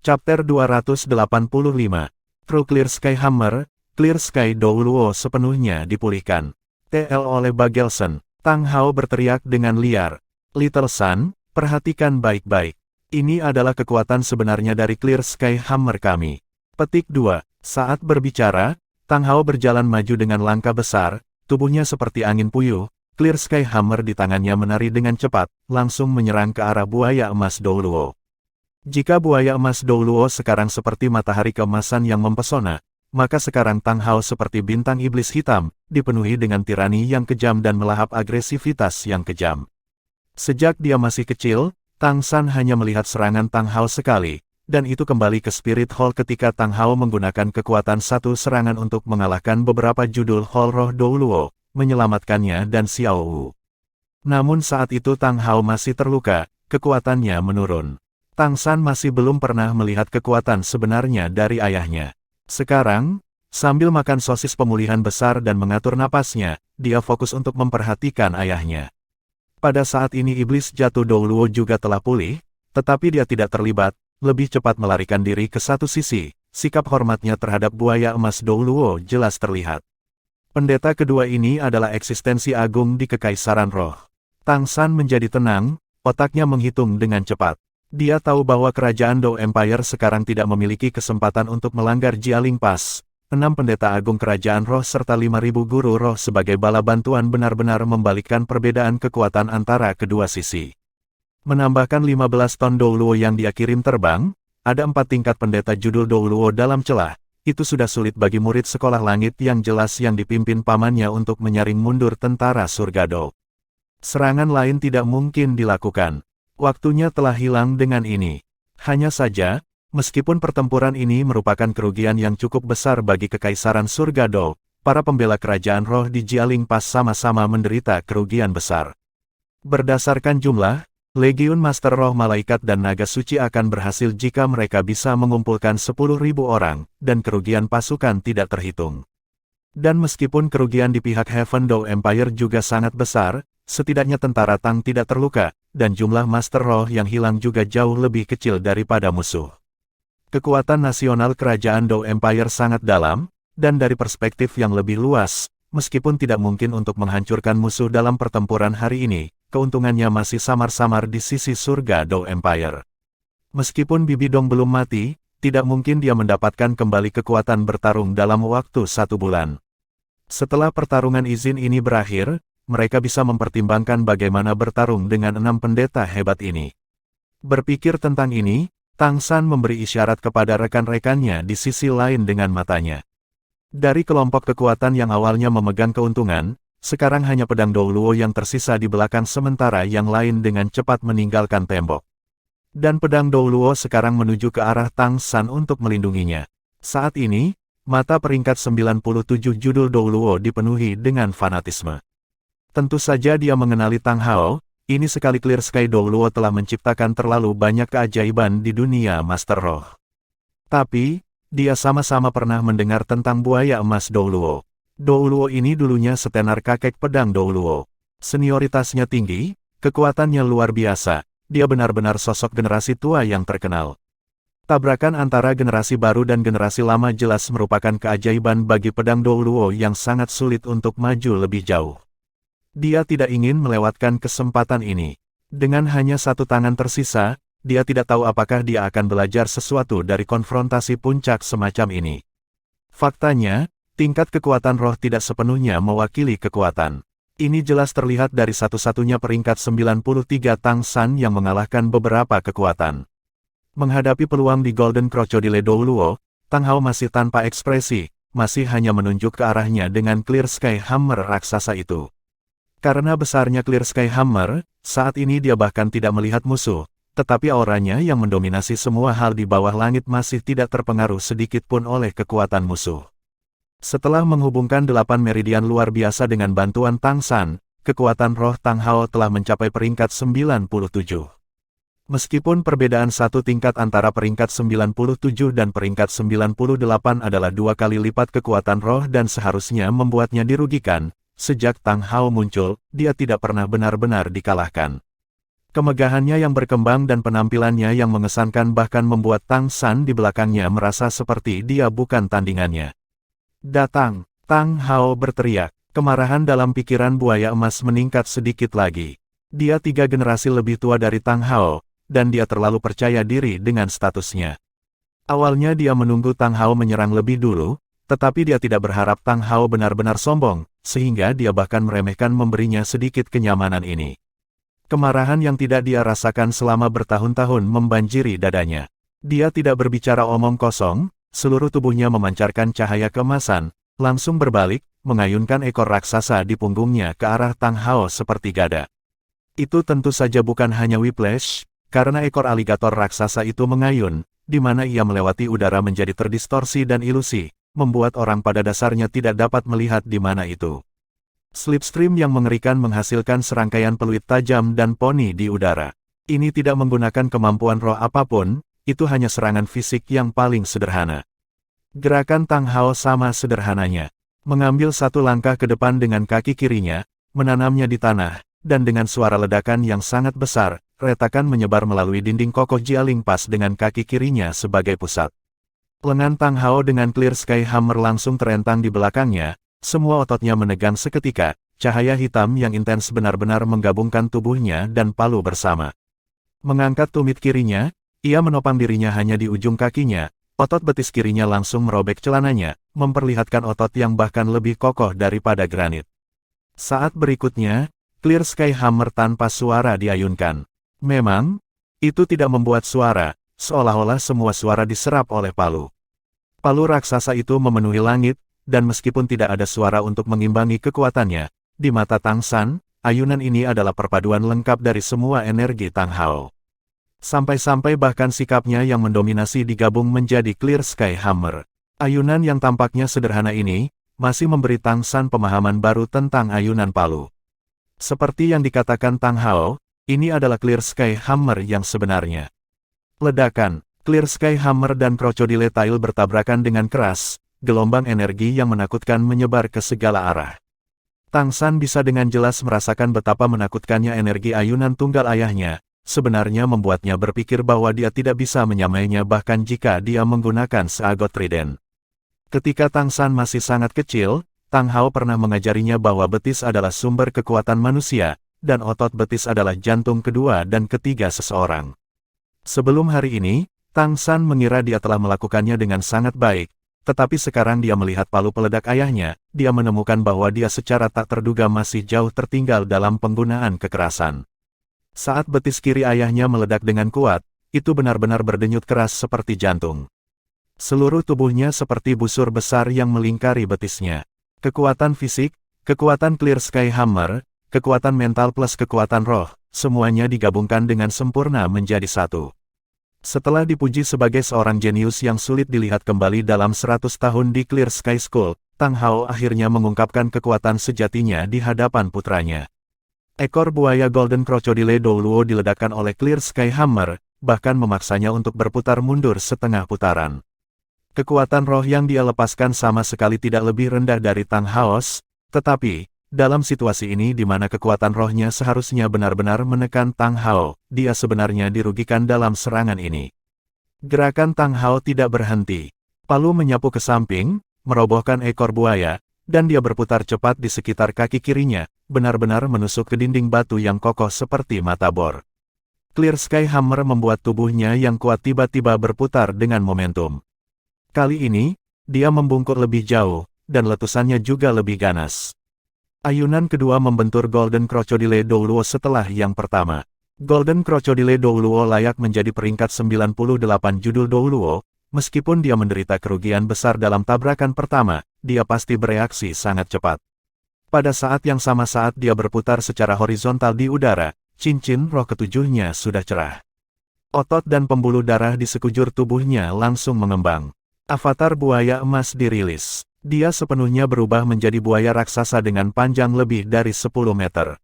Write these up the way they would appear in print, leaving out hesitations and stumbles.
Chapter 285. True Clear Sky Hammer, Clear Sky Douluo sepenuhnya dipulihkan. TL oleh Bagelson. Tang Hao berteriak dengan liar. Little Sun, perhatikan baik-baik. Ini adalah kekuatan sebenarnya dari Clear Sky Hammer kami. Petik 2. Saat berbicara, Tang Hao berjalan maju dengan langkah besar, tubuhnya seperti angin puyuh. Clear Sky Hammer di tangannya menari dengan cepat, langsung menyerang ke arah buaya emas Douluo. Jika buaya emas Douluo sekarang seperti matahari keemasan yang mempesona, maka sekarang Tang Hao seperti bintang iblis hitam, dipenuhi dengan tirani yang kejam dan melahap agresivitas yang kejam. Sejak dia masih kecil, Tang San hanya melihat serangan Tang Hao sekali, dan itu kembali ke Spirit Hall ketika Tang Hao menggunakan kekuatan satu serangan untuk mengalahkan beberapa judul Hall Roh Douluo, menyelamatkannya dan Xiao Wu. Namun saat itu Tang Hao masih terluka, kekuatannya menurun. Tang San masih belum pernah melihat kekuatan sebenarnya dari ayahnya. Sekarang, sambil makan sosis pemulihan besar dan mengatur napasnya, dia fokus untuk memperhatikan ayahnya. Pada saat ini iblis jatuh Douluo juga telah pulih, tetapi dia tidak terlibat, lebih cepat melarikan diri ke satu sisi. Sikap hormatnya terhadap buaya emas Douluo jelas terlihat. Pendeta kedua ini adalah eksistensi agung di Kekaisaran Roh. Tang San menjadi tenang, otaknya menghitung dengan cepat. Dia tahu bahwa kerajaan Dou Empire sekarang tidak memiliki kesempatan untuk melanggar Jialing Pass. 6 pendeta agung kerajaan roh serta 5.000 guru roh sebagai bala bantuan benar-benar membalikkan perbedaan kekuatan antara kedua sisi. Menambahkan 15 ton Douluo yang dia kirim terbang, ada 4 tingkat pendeta judul Douluo dalam celah. Itu sudah sulit bagi murid sekolah langit yang jelas yang dipimpin pamannya untuk menyaring mundur tentara surga Dou. Serangan lain tidak mungkin dilakukan. Waktunya telah hilang dengan ini. Hanya saja, meskipun pertempuran ini merupakan kerugian yang cukup besar bagi Kekaisaran Surga Dou, para pembela kerajaan roh di Jialing Pass sama-sama menderita kerugian besar. Berdasarkan jumlah, Legiun Master Roh Malaikat dan Naga Suci akan berhasil jika mereka bisa mengumpulkan 10.000 orang, dan kerugian pasukan tidak terhitung. Dan meskipun kerugian di pihak Heaven Dou Empire juga sangat besar, setidaknya tentara Tang tidak terluka, dan jumlah Master Roh yang hilang juga jauh lebih kecil daripada musuh. Kekuatan nasional kerajaan Dou Empire sangat dalam, dan dari perspektif yang lebih luas, meskipun tidak mungkin untuk menghancurkan musuh dalam pertempuran hari ini, keuntungannya masih samar-samar di sisi surga Dou Empire. Meskipun Bibi Dong belum mati, tidak mungkin dia mendapatkan kembali kekuatan bertarung dalam waktu 1 bulan. Setelah pertarungan izin ini berakhir, mereka bisa mempertimbangkan bagaimana bertarung dengan 6 pendeta hebat ini. Berpikir tentang ini, Tang San memberi isyarat kepada rekan-rekannya di sisi lain dengan matanya. Dari kelompok kekuatan yang awalnya memegang keuntungan, sekarang hanya pedang Douluo yang tersisa di belakang sementara yang lain dengan cepat meninggalkan tembok. Dan pedang Douluo sekarang menuju ke arah Tang San untuk melindunginya. Saat ini, mata peringkat 97 judul Douluo dipenuhi dengan fanatisme. Tentu saja dia mengenali Tang Hao, ini sekali Clear Sky Douluo telah menciptakan terlalu banyak keajaiban di dunia Master Roh. Tapi, dia sama-sama pernah mendengar tentang buaya emas Douluo. Douluo ini dulunya setenar kakek pedang Douluo. Senioritasnya tinggi, kekuatannya luar biasa, dia benar-benar sosok generasi tua yang terkenal. Tabrakan antara generasi baru dan generasi lama jelas merupakan keajaiban bagi pedang Douluo yang sangat sulit untuk maju lebih jauh. Dia tidak ingin melewatkan kesempatan ini. Dengan hanya 1 tangan tersisa, dia tidak tahu apakah dia akan belajar sesuatu dari konfrontasi puncak semacam ini. Faktanya, tingkat kekuatan roh tidak sepenuhnya mewakili kekuatan. Ini jelas terlihat dari satu-satunya peringkat 93 Tang San yang mengalahkan beberapa kekuatan. Menghadapi peluang di Golden Crocodile Douluo, Tang Hao masih tanpa ekspresi, masih hanya menunjuk ke arahnya dengan Clear Sky Hammer raksasa itu. Karena besarnya Clear Sky Hammer, saat ini dia bahkan tidak melihat musuh, tetapi auranya yang mendominasi semua hal di bawah langit masih tidak terpengaruh sedikit pun oleh kekuatan musuh. Setelah menghubungkan 8 meridian luar biasa dengan bantuan Tang San, kekuatan roh Tang Hao telah mencapai peringkat 97. Meskipun perbedaan 1 tingkat antara peringkat 97 dan peringkat 98 adalah 2 kali lipat kekuatan roh dan seharusnya membuatnya dirugikan, sejak Tang Hao muncul, dia tidak pernah benar-benar dikalahkan. Kemegahannya yang berkembang dan penampilannya yang mengesankan bahkan membuat Tang San di belakangnya merasa seperti dia bukan tandingannya. "Datang!" Tang Hao berteriak. Kemarahan dalam pikiran buaya emas meningkat sedikit lagi. Dia 3 generasi lebih tua dari Tang Hao, dan dia terlalu percaya diri dengan statusnya. Awalnya dia menunggu Tang Hao menyerang lebih dulu, tetapi dia tidak berharap Tang Hao benar-benar sombong, sehingga dia bahkan meremehkan memberinya sedikit kenyamanan ini. Kemarahan yang tidak dia rasakan selama bertahun-tahun membanjiri dadanya. Dia tidak berbicara omong kosong, seluruh tubuhnya memancarkan cahaya keemasan, langsung berbalik, mengayunkan ekor raksasa di punggungnya ke arah Tang Hao seperti gada. Itu tentu saja bukan hanya whiplash, karena ekor aligator raksasa itu mengayun, di mana ia melewati udara menjadi terdistorsi dan ilusi, membuat orang pada dasarnya tidak dapat melihat di mana itu. Slipstream yang mengerikan menghasilkan serangkaian peluit tajam dan poni di udara. Ini tidak menggunakan kemampuan roh apapun, itu hanya serangan fisik yang paling sederhana. Gerakan Tang Hao sama sederhananya. Mengambil satu langkah ke depan dengan kaki kirinya, menanamnya di tanah, dan dengan suara ledakan yang sangat besar, retakan menyebar melalui dinding kokoh Jialing Pass dengan kaki kirinya sebagai pusat. Lengan Tang Hao dengan Clear Sky Hammer langsung terentang di belakangnya, semua ototnya menegang seketika, cahaya hitam yang intens benar-benar menggabungkan tubuhnya dan palu bersama. Mengangkat tumit kirinya, ia menopang dirinya hanya di ujung kakinya, otot betis kirinya langsung merobek celananya, memperlihatkan otot yang bahkan lebih kokoh daripada granit. Saat berikutnya, Clear Sky Hammer tanpa suara diayunkan. Memang, itu tidak membuat suara, seolah-olah semua suara diserap oleh palu. Palu raksasa itu memenuhi langit, dan meskipun tidak ada suara untuk mengimbangi kekuatannya, di mata Tang San, ayunan ini adalah perpaduan lengkap dari semua energi Tang Hao. Sampai-sampai bahkan sikapnya yang mendominasi digabung menjadi Clear Sky Hammer. Ayunan yang tampaknya sederhana ini, masih memberi Tang San pemahaman baru tentang ayunan palu. Seperti yang dikatakan Tang Hao, ini adalah Clear Sky Hammer yang sebenarnya. Ledakan, Clear Sky Hammer dan Crocodile Tail bertabrakan dengan keras, gelombang energi yang menakutkan menyebar ke segala arah. Tang San bisa dengan jelas merasakan betapa menakutkannya energi ayunan tunggal ayahnya, sebenarnya membuatnya berpikir bahwa dia tidak bisa menyamainya bahkan jika dia menggunakan seagot trident. Ketika Tang San masih sangat kecil, Tang Hao pernah mengajarinya bahwa betis adalah sumber kekuatan manusia, dan otot betis adalah jantung kedua dan ketiga seseorang. Sebelum hari ini, Tang San mengira dia telah melakukannya dengan sangat baik, tetapi sekarang dia melihat palu peledak ayahnya, dia menemukan bahwa dia secara tak terduga masih jauh tertinggal dalam penggunaan kekerasan. Saat betis kiri ayahnya meledak dengan kuat, itu benar-benar berdenyut keras seperti jantung. Seluruh tubuhnya seperti busur besar yang melingkari betisnya. Kekuatan fisik, kekuatan Clear Sky Hammer, kekuatan mental plus kekuatan roh, semuanya digabungkan dengan sempurna menjadi satu. Setelah dipuji sebagai seorang jenius yang sulit dilihat kembali dalam 100 tahun di Clear Sky School, Tang Hao akhirnya mengungkapkan kekuatan sejatinya di hadapan putranya. Ekor buaya Golden Crocodile Douluo diledakkan oleh Clear Sky Hammer, bahkan memaksanya untuk berputar mundur setengah putaran. Kekuatan roh yang dia lepaskan sama sekali tidak lebih rendah dari Tang Hao's, tetapi, dalam situasi ini di mana kekuatan rohnya seharusnya benar-benar menekan Tang Hao, dia sebenarnya dirugikan dalam serangan ini. Gerakan Tang Hao tidak berhenti. Palu menyapu ke samping, merobohkan ekor buaya, dan dia berputar cepat di sekitar kaki kirinya, benar-benar menusuk ke dinding batu yang kokoh seperti mata bor. Clear Sky Hammer membuat tubuhnya yang kuat tiba-tiba berputar dengan momentum. Kali ini, dia membungkuk lebih jauh, dan letusannya juga lebih ganas. Ayunan kedua membentur Golden Crocodile Douluo setelah yang pertama. Golden Crocodile Douluo layak menjadi peringkat 98 judul Douluo, meskipun dia menderita kerugian besar dalam tabrakan pertama, dia pasti bereaksi sangat cepat. Pada saat yang sama saat dia berputar secara horizontal di udara, cincin roh ketujuhnya sudah cerah. Otot dan pembuluh darah di sekujur tubuhnya langsung mengembang. Avatar buaya emas dirilis. Dia sepenuhnya berubah menjadi buaya raksasa dengan panjang lebih dari 10 meter.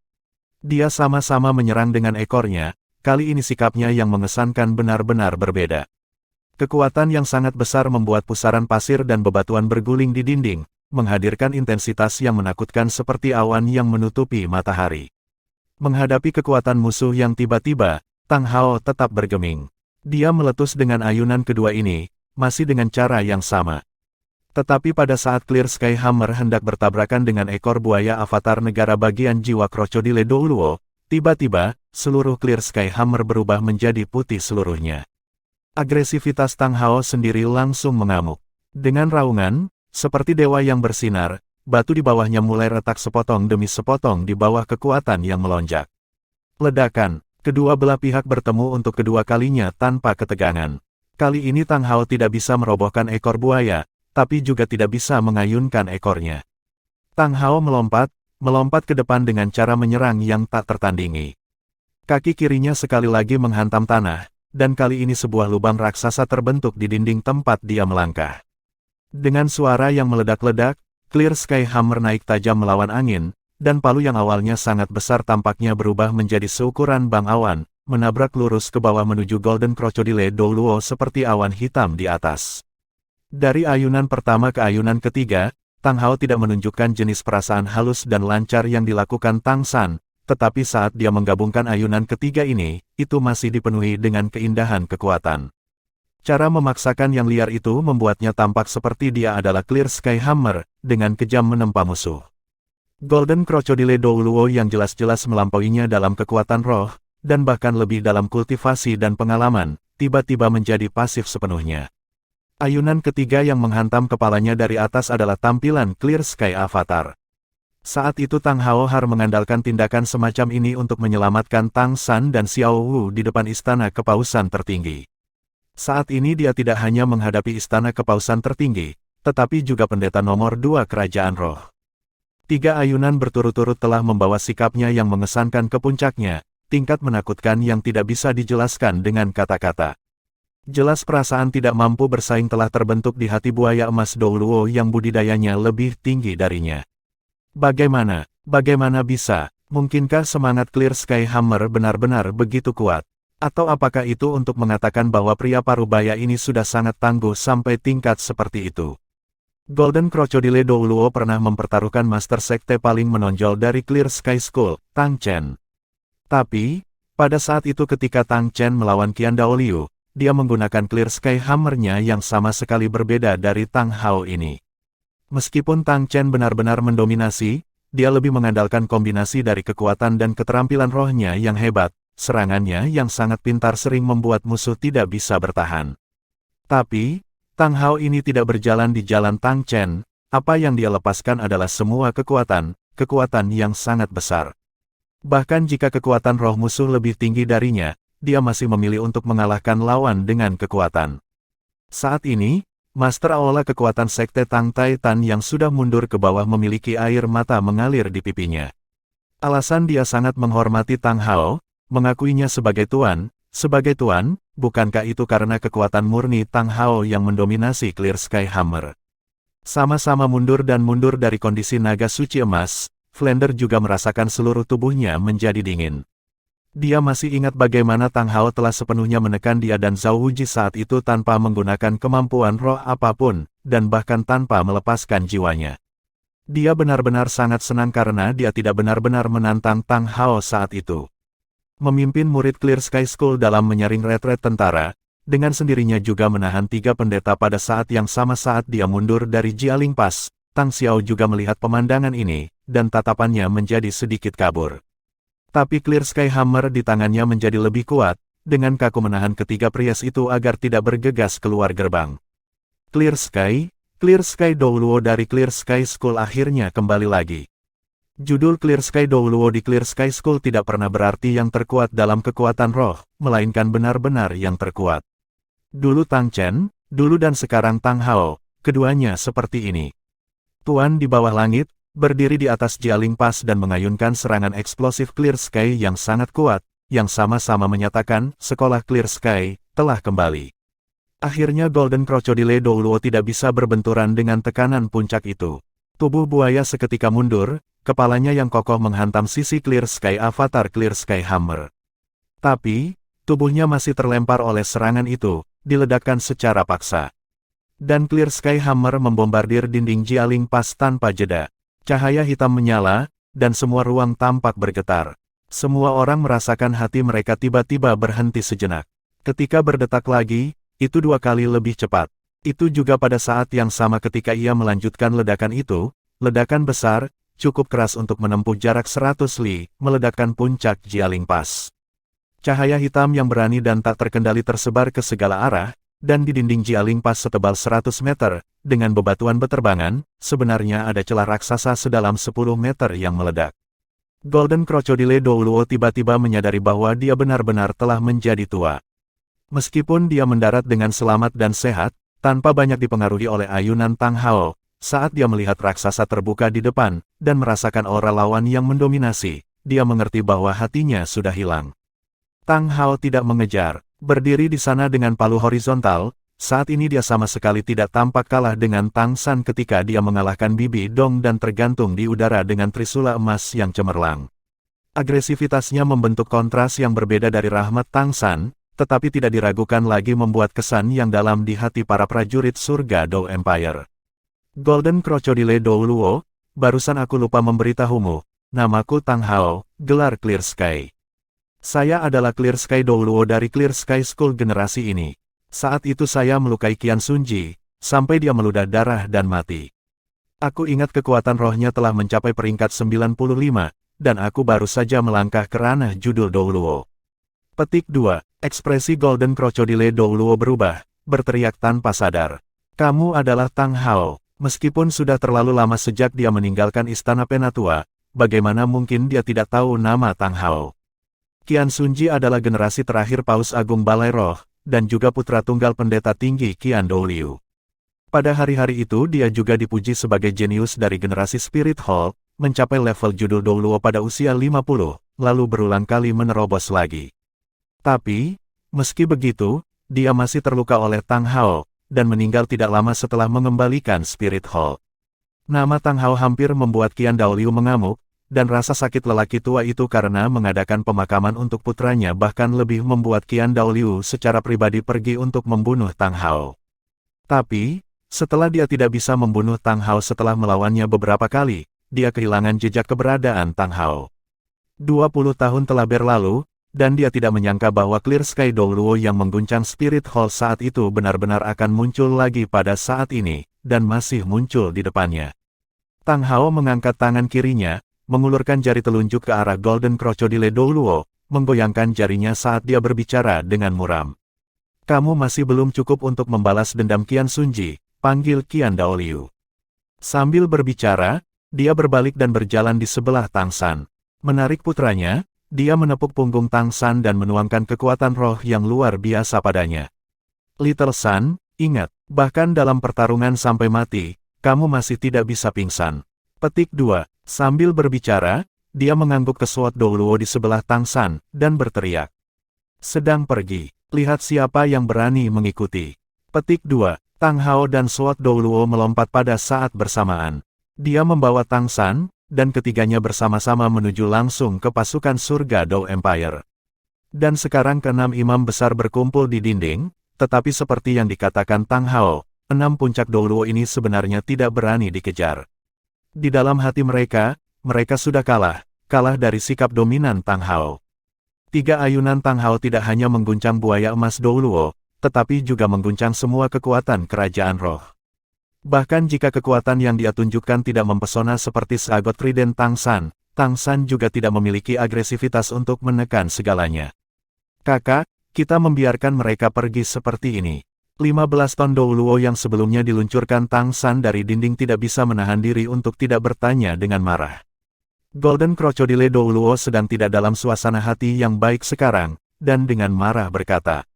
Dia sama-sama menyerang dengan ekornya, kali ini sikapnya yang mengesankan benar-benar berbeda. Kekuatan yang sangat besar membuat pusaran pasir dan bebatuan berguling di dinding, menghadirkan intensitas yang menakutkan seperti awan yang menutupi matahari. Menghadapi kekuatan musuh yang tiba-tiba, Tang Hao tetap bergeming. Dia meletus dengan ayunan kedua ini, masih dengan cara yang sama. Tetapi pada saat Clear Sky Hammer hendak bertabrakan dengan ekor buaya avatar negara bagian jiwa Crocodile Douluo, tiba-tiba, seluruh Clear Sky Hammer berubah menjadi putih seluruhnya. Agresivitas Tang Hao sendiri langsung mengamuk. Dengan raungan, seperti dewa yang bersinar, batu di bawahnya mulai retak sepotong demi sepotong di bawah kekuatan yang melonjak. Ledakan, kedua belah pihak bertemu untuk kedua kalinya tanpa ketegangan. Kali ini Tang Hao tidak bisa merobohkan ekor buaya, tapi juga tidak bisa mengayunkan ekornya. Tang Hao melompat ke depan dengan cara menyerang yang tak tertandingi. Kaki kirinya sekali lagi menghantam tanah, dan kali ini sebuah lubang raksasa terbentuk di dinding tempat dia melangkah. Dengan suara yang meledak-ledak, Clear Sky Hammer naik tajam melawan angin, dan palu yang awalnya sangat besar tampaknya berubah menjadi seukuran bang awan, menabrak lurus ke bawah menuju Golden Crocodile Douluo seperti awan hitam di atas. Dari ayunan pertama ke ayunan ketiga, Tang Hao tidak menunjukkan jenis perasaan halus dan lancar yang dilakukan Tang San, tetapi saat dia menggabungkan ayunan ketiga ini, itu masih dipenuhi dengan keindahan kekuatan. Cara memaksakan yang liar itu membuatnya tampak seperti dia adalah Clear Sky Hammer, dengan kejam menempa musuh. Golden Crocodile Douluo yang jelas-jelas melampauinya dalam kekuatan roh, dan bahkan lebih dalam kultivasi dan pengalaman, tiba-tiba menjadi pasif sepenuhnya. Ayunan ketiga yang menghantam kepalanya dari atas adalah tampilan Clear Sky Avatar. Saat itu Tang Hao harus mengandalkan tindakan semacam ini untuk menyelamatkan Tang San dan Xiao Wu di depan istana kepausan tertinggi. Saat ini dia tidak hanya menghadapi istana kepausan tertinggi, tetapi juga pendeta nomor 2 kerajaan roh. 3 ayunan berturut-turut telah membawa sikapnya yang mengesankan ke puncaknya, tingkat menakutkan yang tidak bisa dijelaskan dengan kata-kata. Jelas perasaan tidak mampu bersaing telah terbentuk di hati buaya emas Douluo yang budidayanya lebih tinggi darinya. Bagaimana bisa, mungkinkah semangat Clear Sky Hammer benar-benar begitu kuat? Atau apakah itu untuk mengatakan bahwa pria parubaya ini sudah sangat tangguh sampai tingkat seperti itu? Golden Crocodile Douluo pernah mempertaruhkan master sekte paling menonjol dari Clear Sky School, Tang Chen. Tapi, pada saat itu ketika Tang Chen melawan Qian Daoliu, dia menggunakan Clear Sky Hammer-nya yang sama sekali berbeda dari Tang Hao ini. Meskipun Tang Chen benar-benar mendominasi, dia lebih mengandalkan kombinasi dari kekuatan dan keterampilan rohnya yang hebat. Serangannya yang sangat pintar sering membuat musuh tidak bisa bertahan. Tapi, Tang Hao ini tidak berjalan di jalan Tang Chen, apa yang dia lepaskan adalah semua kekuatan yang sangat besar. Bahkan jika kekuatan roh musuh lebih tinggi darinya, dia masih memilih untuk mengalahkan lawan dengan kekuatan. Saat ini, Master Aula kekuatan sekte Tang Taitan yang sudah mundur ke bawah memiliki air mata mengalir di pipinya. Alasan dia sangat menghormati Tang Hao, mengakuinya sebagai tuan, bukankah itu karena kekuatan murni Tang Hao yang mendominasi Clear Sky Hammer? Sama-sama mundur dari kondisi naga suci emas, Flander juga merasakan seluruh tubuhnya menjadi dingin. Dia masih ingat bagaimana Tang Hao telah sepenuhnya menekan dia dan Zhao Wuji saat itu tanpa menggunakan kemampuan roh apapun, dan bahkan tanpa melepaskan jiwanya. Dia benar-benar sangat senang karena dia tidak benar-benar menantang Tang Hao saat itu. Memimpin murid Clear Sky School dalam menyaring retret tentara, dengan sendirinya juga menahan 3 pendeta pada saat yang sama saat dia mundur dari Jialing Pass. Tang Xiao juga melihat pemandangan ini, dan tatapannya menjadi sedikit kabur. Tapi Clear Sky Hammer di tangannya menjadi lebih kuat, dengan kaku menahan ketiga prias itu agar tidak bergegas keluar gerbang. Clear Sky Douluo dari Clear Sky School akhirnya kembali lagi. Judul Clear Sky Douluo di Clear Sky School tidak pernah berarti yang terkuat dalam kekuatan roh, melainkan benar-benar yang terkuat. Dulu Tang Chen, dulu dan sekarang Tang Hao, keduanya seperti ini. Tuan di bawah langit, berdiri di atas Jialing Pass dan mengayunkan serangan eksplosif Clear Sky yang sangat kuat, yang sama-sama menyatakan, sekolah Clear Sky, telah kembali. Akhirnya Golden Crocodile Douluo tidak bisa berbenturan dengan tekanan puncak itu. Tubuh buaya seketika mundur, kepalanya yang kokoh menghantam sisi Clear Sky Avatar Clear Sky Hammer. Tapi, tubuhnya masih terlempar oleh serangan itu, diledakkan secara paksa. Dan Clear Sky Hammer membombardir dinding Jialing Pass tanpa jeda. Cahaya hitam menyala, dan semua ruang tampak bergetar. Semua orang merasakan hati mereka tiba-tiba berhenti sejenak. Ketika berdetak lagi, itu 2 kali lebih cepat. Itu juga pada saat yang sama ketika ia melanjutkan ledakan itu, ledakan besar, cukup keras untuk menempuh jarak 100 li, meledakkan puncak Jialing Pass. Cahaya hitam yang berani dan tak terkendali tersebar ke segala arah, dan di dinding Jialing Pass setebal 100 meter, dengan bebatuan beterbangan, sebenarnya ada celah raksasa sedalam 10 meter yang meledak. Golden Crocodile Douluo tiba-tiba menyadari bahwa dia benar-benar telah menjadi tua. Meskipun dia mendarat dengan selamat dan sehat, tanpa banyak dipengaruhi oleh ayunan Tang Hao, saat dia melihat raksasa terbuka di depan, dan merasakan aura lawan yang mendominasi, dia mengerti bahwa hatinya sudah hilang. Tang Hao tidak mengejar, berdiri di sana dengan palu horizontal, saat ini dia sama sekali tidak tampak kalah dengan Tang San ketika dia mengalahkan Bibi Dong dan tergantung di udara dengan trisula emas yang cemerlang. Agresivitasnya membentuk kontras yang berbeda dari rahmat Tang San, tetapi tidak diragukan lagi membuat kesan yang dalam di hati para prajurit surga Dou Empire. Golden Crocodile Douluo, barusan aku lupa memberitahumu, namaku Tang Hao, gelar Clear Sky. Saya adalah Clear Sky Douluo dari Clear Sky School generasi ini. Saat itu saya melukai Qian Sunji, sampai dia meludah darah dan mati. Aku ingat kekuatan rohnya telah mencapai peringkat 95, dan aku baru saja melangkah ke ranah judul Douluo. Petik 2. Ekspresi Golden Crocodile Douluo berubah, berteriak tanpa sadar. Kamu adalah Tang Hao, meskipun sudah terlalu lama sejak dia meninggalkan Istana Penatua, bagaimana mungkin dia tidak tahu nama Tang Hao? Qian Sunji adalah generasi terakhir Paus Agung Balai Roh, dan juga putra tunggal pendeta tinggi Qian Douliu. Pada hari-hari itu dia juga dipuji sebagai jenius dari generasi Spirit Hall, mencapai level judul Douluo pada usia 50, lalu berulang kali menerobos lagi. Tapi, meski begitu, dia masih terluka oleh Tang Hao, dan meninggal tidak lama setelah mengembalikan Spirit Hall. Nama Tang Hao hampir membuat Qian Douliu mengamuk, dan rasa sakit lelaki tua itu karena mengadakan pemakaman untuk putranya bahkan lebih membuat Qian Douliu secara pribadi pergi untuk membunuh Tang Hao. Tapi, setelah dia tidak bisa membunuh Tang Hao setelah melawannya beberapa kali, dia kehilangan jejak keberadaan Tang Hao. 20 tahun telah berlalu, dan dia tidak menyangka bahwa Clear Sky Douluo yang mengguncang Spirit Hall saat itu benar-benar akan muncul lagi pada saat ini, dan masih muncul di depannya. Tang Hao mengangkat tangan kirinya, mengulurkan jari telunjuk ke arah Golden Crocodile Douluo, menggoyangkan jarinya saat dia berbicara dengan muram. Kamu masih belum cukup untuk membalas dendam Qian Sunji, panggil Qian Douliu. Sambil berbicara, dia berbalik dan berjalan di sebelah Tang San. Menarik putranya, dia menepuk punggung Tang San dan menuangkan kekuatan roh yang luar biasa padanya. Little San, ingat, bahkan dalam pertarungan sampai mati, kamu masih tidak bisa pingsan. Petik 2. Sambil berbicara, dia mengangguk ke Sword Douluo di sebelah Tang San, dan berteriak. Sedang pergi, lihat siapa yang berani mengikuti. Petik 2. Tang Hao dan Sword Douluo melompat pada saat bersamaan. Dia membawa Tang San, dan ketiganya bersama-sama menuju langsung ke pasukan surga Dou Empire. Dan sekarang keenam imam besar berkumpul di dinding, tetapi seperti yang dikatakan Tang Hao, 6 puncak Douluo ini sebenarnya tidak berani dikejar. Di dalam hati mereka, mereka sudah kalah dari sikap dominan Tang Hao. 3 ayunan Tang Hao tidak hanya mengguncang buaya emas Douluo, tetapi juga mengguncang semua kekuatan kerajaan roh. Bahkan jika kekuatan yang dia tunjukkan tidak mempesona seperti seagot trident Tang San juga tidak memiliki agresivitas untuk menekan segalanya. Kakak, kita membiarkan mereka pergi seperti ini. 15 ton Douluo yang sebelumnya diluncurkan Tang San dari dinding tidak bisa menahan diri untuk tidak bertanya dengan marah. Golden Crocodile Douluo sedang tidak dalam suasana hati yang baik sekarang, dan dengan marah berkata,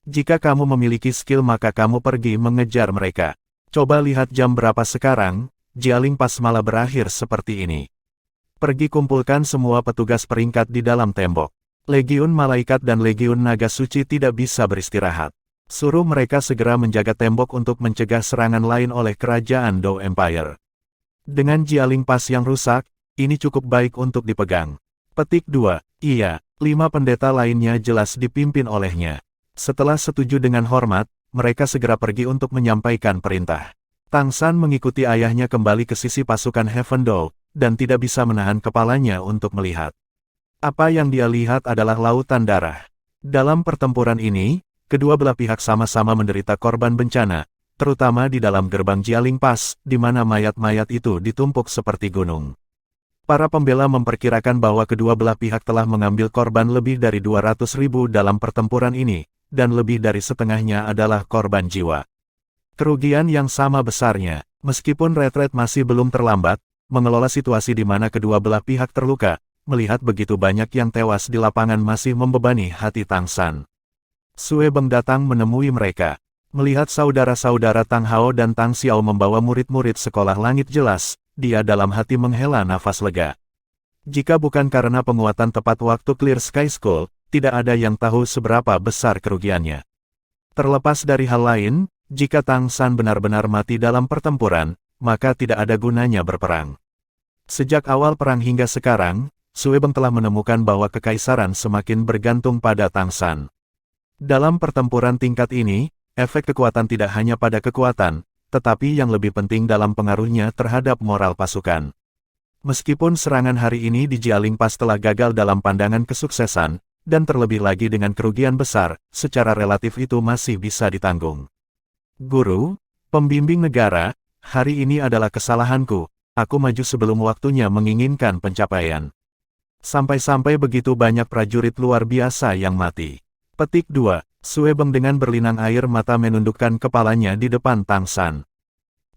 jika kamu memiliki skill maka kamu pergi mengejar mereka. Coba lihat jam berapa sekarang, Jialing Pass malah berakhir seperti ini. Pergi kumpulkan semua petugas peringkat di dalam tembok. Legiun Malaikat dan Legiun Naga Suci tidak bisa beristirahat. Suruh mereka segera menjaga tembok untuk mencegah serangan lain oleh kerajaan Dou Empire. Dengan Jialing Pass yang rusak, ini cukup baik untuk dipegang. Petik 2. Iya, 5 pendeta lainnya jelas dipimpin olehnya. Setelah setuju dengan hormat, mereka segera pergi untuk menyampaikan perintah. Tang San mengikuti ayahnya kembali ke sisi pasukan Heaven Dou, dan tidak bisa menahan kepalanya untuk melihat. Apa yang dia lihat adalah lautan darah. Dalam pertempuran ini, kedua belah pihak sama-sama menderita korban bencana, terutama di dalam gerbang Jialing Pass, di mana mayat-mayat itu ditumpuk seperti gunung. Para pembela memperkirakan bahwa kedua belah pihak telah mengambil korban lebih dari 200.000 dalam pertempuran ini, dan lebih dari setengahnya adalah korban jiwa. Kerugian yang sama besarnya, meskipun retret masih belum terlambat, mengelola situasi di mana kedua belah pihak terluka, melihat begitu banyak yang tewas di lapangan masih membebani hati Tang San. Sue Beng datang menemui mereka. Melihat saudara-saudara Tang Hao dan Tang Xiao membawa murid-murid sekolah langit jelas, dia dalam hati menghela nafas lega. Jika bukan karena penguatan tepat waktu Clear Sky School, tidak ada yang tahu seberapa besar kerugiannya. Terlepas dari hal lain, jika Tang San benar-benar mati dalam pertempuran, maka tidak ada gunanya berperang. Sejak awal perang hingga sekarang, Sue Beng telah menemukan bahwa kekaisaran semakin bergantung pada Tang San. Dalam pertempuran tingkat ini, efek kekuatan tidak hanya pada kekuatan, tetapi yang lebih penting dalam pengaruhnya terhadap moral pasukan. Meskipun serangan hari ini di Jialing Pass telah gagal dalam pandangan kesuksesan, dan terlebih lagi dengan kerugian besar, secara relatif itu masih bisa ditanggung. Guru, pembimbing negara, hari ini adalah kesalahanku, aku maju sebelum waktunya menginginkan pencapaian. Sampai-sampai begitu banyak prajurit luar biasa yang mati. Petik 2. Sue Beng dengan berlinang air mata menundukkan kepalanya di depan Tang San.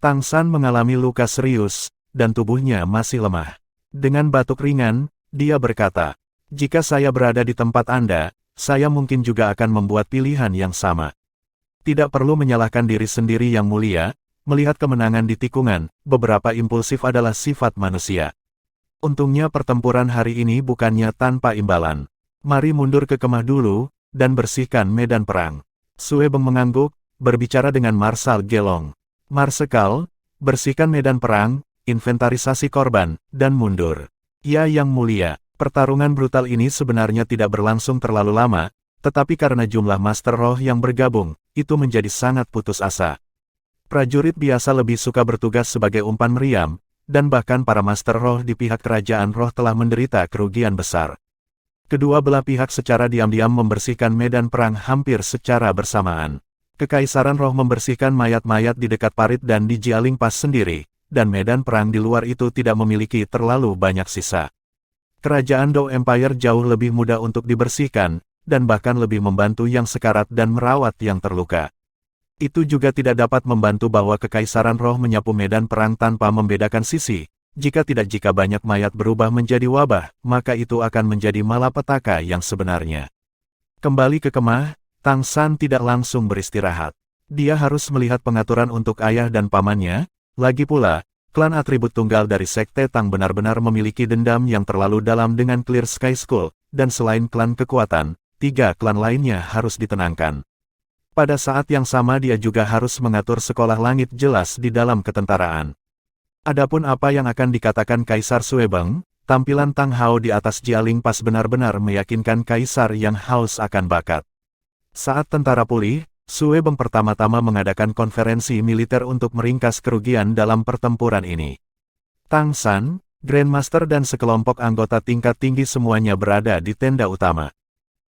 Tang San mengalami luka serius, dan tubuhnya masih lemah. Dengan batuk ringan, dia berkata, "Jika saya berada di tempat Anda, saya mungkin juga akan membuat pilihan yang sama." Tidak perlu menyalahkan diri sendiri yang mulia, melihat kemenangan di tikungan, beberapa impulsif adalah sifat manusia. Untungnya pertempuran hari ini bukannya tanpa imbalan. Mari mundur ke kemah dulu, dan bersihkan medan perang. Sue Beng mengangguk, berbicara dengan Marshal Gelong. Marsekal, bersihkan medan perang, inventarisasi korban, dan mundur. Ya yang mulia, pertarungan brutal ini sebenarnya tidak berlangsung terlalu lama, tetapi karena jumlah Master Roh yang bergabung, itu menjadi sangat putus asa. Prajurit biasa lebih suka bertugas sebagai umpan meriam, dan bahkan para Master Roh di pihak Kerajaan Roh telah menderita kerugian besar. Kedua belah pihak secara diam-diam membersihkan medan perang hampir secara bersamaan. Kekaisaran Roh membersihkan mayat-mayat di dekat parit dan di Jialing Pass sendiri, dan medan perang di luar itu tidak memiliki terlalu banyak sisa. Kerajaan Dou Empire jauh lebih mudah untuk dibersihkan, dan bahkan lebih membantu yang sekarat dan merawat yang terluka. Itu juga tidak dapat membantu bahwa Kekaisaran Roh menyapu medan perang tanpa membedakan sisi. Jika banyak mayat berubah menjadi wabah, maka itu akan menjadi malapetaka yang sebenarnya. Kembali ke kemah, Tang San tidak langsung beristirahat. Dia harus melihat pengaturan untuk ayah dan pamannya. Lagi pula, klan atribut tunggal dari Sekte Tang benar-benar memiliki dendam yang terlalu dalam dengan Clear Sky School, dan selain klan kekuatan, 3 klan lainnya harus ditenangkan. Pada saat yang sama dia juga harus mengatur sekolah langit jelas di dalam ketentaraan. Adapun apa yang akan dikatakan Kaisar Sue Beng, tampilan Tang Hao di atas Jialing Pass benar-benar meyakinkan Kaisar yang haus akan bakat. Saat tentara pulih, Sue Beng pertama-tama mengadakan konferensi militer untuk meringkas kerugian dalam pertempuran ini. Tang San, Grandmaster dan sekelompok anggota tingkat tinggi semuanya berada di tenda utama.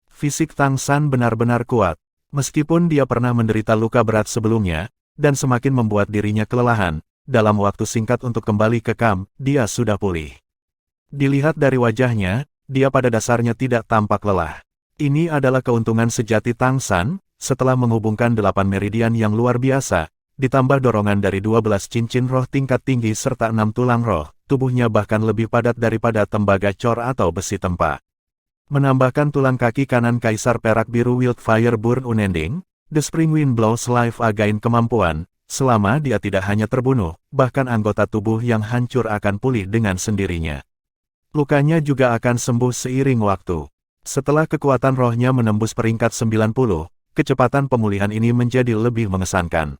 Fisik Tang San benar-benar kuat. Meskipun dia pernah menderita luka berat sebelumnya, dan semakin membuat dirinya kelelahan, dalam waktu singkat untuk kembali ke kamp, dia sudah pulih. Dilihat dari wajahnya, dia pada dasarnya tidak tampak lelah. Ini adalah keuntungan sejati Tang San, setelah menghubungkan 8 meridian yang luar biasa, ditambah dorongan dari 12 cincin roh tingkat tinggi serta 6 tulang roh, tubuhnya bahkan lebih padat daripada tembaga cor atau besi tempa. Menambahkan tulang kaki kanan Kaisar Perak Biru Wildfire Burn Unending, The Spring Wind Blows Life Again kemampuan, selama dia tidak hanya terbunuh, bahkan anggota tubuh yang hancur akan pulih dengan sendirinya. Lukanya juga akan sembuh seiring waktu. Setelah kekuatan rohnya menembus peringkat 90, kecepatan pemulihan ini menjadi lebih mengesankan.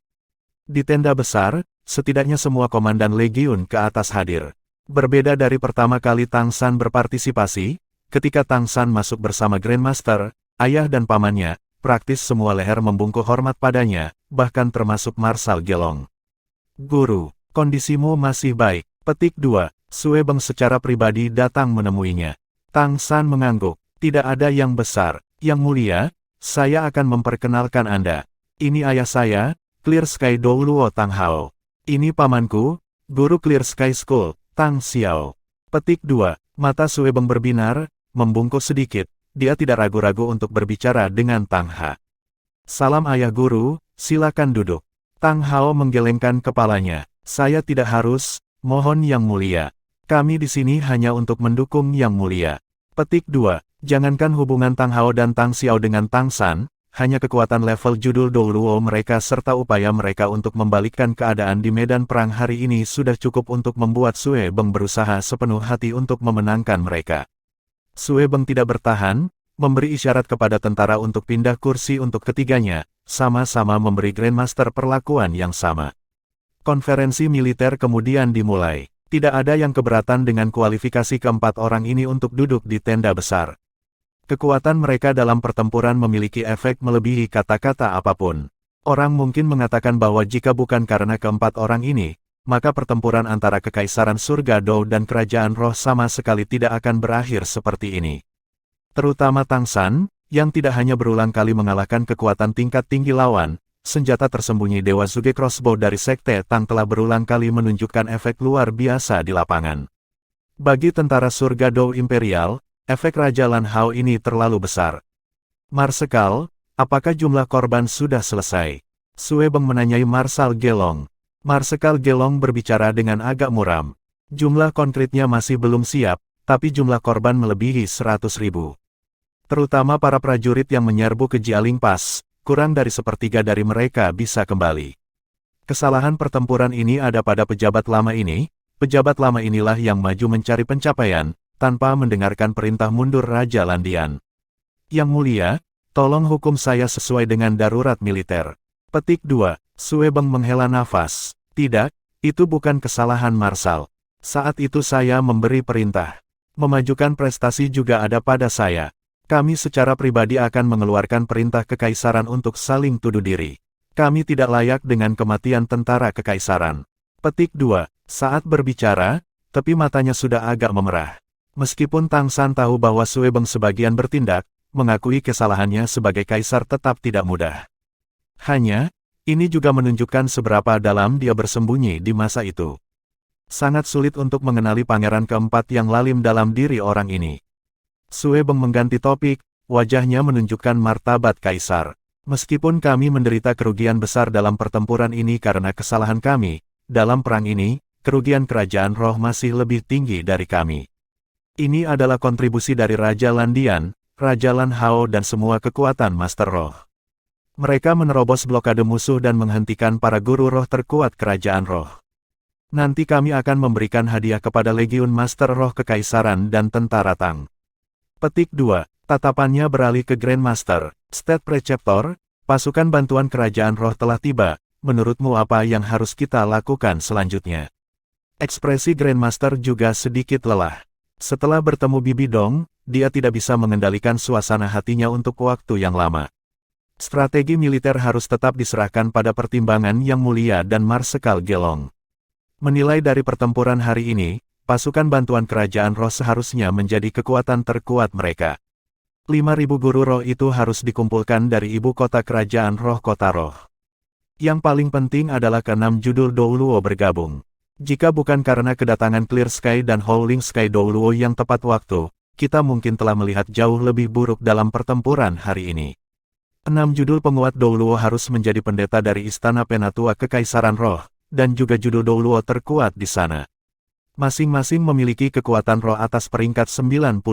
Di tenda besar, setidaknya semua komandan legiun ke atas hadir. Berbeda dari pertama kali Tang San berpartisipasi, ketika Tang San masuk bersama Grandmaster, ayah dan pamannya, praktis semua leher membungkuk hormat padanya, bahkan termasuk Marshal Gelong. "Guru, kondisimu masih baik." Petik 2. Sue Beng secara pribadi datang menemuinya. Tang San mengangguk. Tidak ada yang besar. Yang mulia, saya akan memperkenalkan Anda. Ini ayah saya, Clear Sky Douluo Tang Hao. Ini pamanku, guru Clear Sky School, Tang Xiao. Petik 2. Mata Suebeng berbinar, membungkuk sedikit. Dia tidak ragu-ragu untuk berbicara dengan Tang Ha. Salam ayah guru, silakan duduk. Tang Hao menggelengkan kepalanya. Saya tidak harus, mohon yang mulia. Kami di sini hanya untuk mendukung yang mulia. Petik 2. Jangankan hubungan Tang Hao dan Tang Xiao dengan Tang San, hanya kekuatan level judul Douluo mereka serta upaya mereka untuk membalikkan keadaan di medan perang hari ini sudah cukup untuk membuat Suebeng berusaha sepenuh hati untuk memenangkan mereka. Suebeng tidak bertahan, memberi isyarat kepada tentara untuk pindah kursi untuk ketiganya, sama-sama memberi Grandmaster perlakuan yang sama. Konferensi militer kemudian dimulai. Tidak ada yang keberatan dengan kualifikasi keempat orang ini untuk duduk di tenda besar. Kekuatan mereka dalam pertempuran memiliki efek melebihi kata-kata apapun. Orang mungkin mengatakan bahwa jika bukan karena keempat orang ini, maka pertempuran antara Kekaisaran Surga Dou dan Kerajaan Roh sama sekali tidak akan berakhir seperti ini. Terutama Tang San, yang tidak hanya berulang kali mengalahkan kekuatan tingkat tinggi lawan, senjata tersembunyi Dewa Zuge Crossbow dari Sekte Tang telah berulang kali menunjukkan efek luar biasa di lapangan. Bagi tentara Surga Dou Imperial, efek Raja Lan Hao ini terlalu besar. Marsekal, apakah jumlah korban sudah selesai? Suebeng menanyai Marshal Gelong. Marsekal Gelong berbicara dengan agak muram. Jumlah konkretnya masih belum siap, tapi jumlah korban melebihi 100.000. Terutama para prajurit yang menyerbu ke Jialing Pass, kurang dari sepertiga dari mereka bisa kembali. Kesalahan pertempuran ini ada pada pejabat lama ini, pejabat lama inilah yang maju mencari pencapaian, tanpa mendengarkan perintah mundur Raja Landian. Yang mulia, tolong hukum saya sesuai dengan darurat militer. Petik 2. Suebeng menghela nafas. Tidak, itu bukan kesalahan Marshal. Saat itu saya memberi perintah. Memajukan prestasi juga ada pada saya. Kami secara pribadi akan mengeluarkan perintah kekaisaran untuk saling tuduh diri. Kami tidak layak dengan kematian tentara kekaisaran. Petik 2. Saat berbicara, tepi matanya sudah agak memerah. Meskipun Tang San tahu bahwa Suebeng sebagian bertindak, mengakui kesalahannya sebagai kaisar tetap tidak mudah. Hanya, ini juga menunjukkan seberapa dalam dia bersembunyi di masa itu. Sangat sulit untuk mengenali pangeran keempat yang lalim dalam diri orang ini. Suebeng mengganti topik, wajahnya menunjukkan martabat kaisar. Meskipun kami menderita kerugian besar dalam pertempuran ini karena kesalahan kami, dalam perang ini, kerugian kerajaan roh masih lebih tinggi dari kami. Ini adalah kontribusi dari Raja Landian, Raja Lan Hao dan semua kekuatan Master Roh. Mereka menerobos blokade musuh dan menghentikan para guru roh terkuat kerajaan roh. Nanti kami akan memberikan hadiah kepada Legiun Master Roh Kekaisaran dan Tentara Tang. Petik 2. Tatapannya beralih ke Grandmaster. State Preceptor, pasukan bantuan kerajaan roh telah tiba. Menurutmu apa yang harus kita lakukan selanjutnya? Ekspresi Grandmaster juga sedikit lelah. Setelah bertemu Bibi Dong, dia tidak bisa mengendalikan suasana hatinya untuk waktu yang lama. Strategi militer harus tetap diserahkan pada pertimbangan Yang Mulia dan Marsekal Gelong. Menilai dari pertempuran hari ini, pasukan bantuan kerajaan roh seharusnya menjadi kekuatan terkuat mereka. 5.000 guru roh itu harus dikumpulkan dari ibu kota kerajaan roh kota roh. Yang paling penting adalah ke-6 judul Douluo bergabung. Jika bukan karena kedatangan Clear Sky dan Howling Sky Douluo yang tepat waktu, kita mungkin telah melihat jauh lebih buruk dalam pertempuran hari ini. 6 judul penguat Douluo harus menjadi pendeta dari Istana Penatua Kekaisaran Roh, dan juga judul Douluo terkuat di sana. Masing-masing memiliki kekuatan roh atas peringkat 95.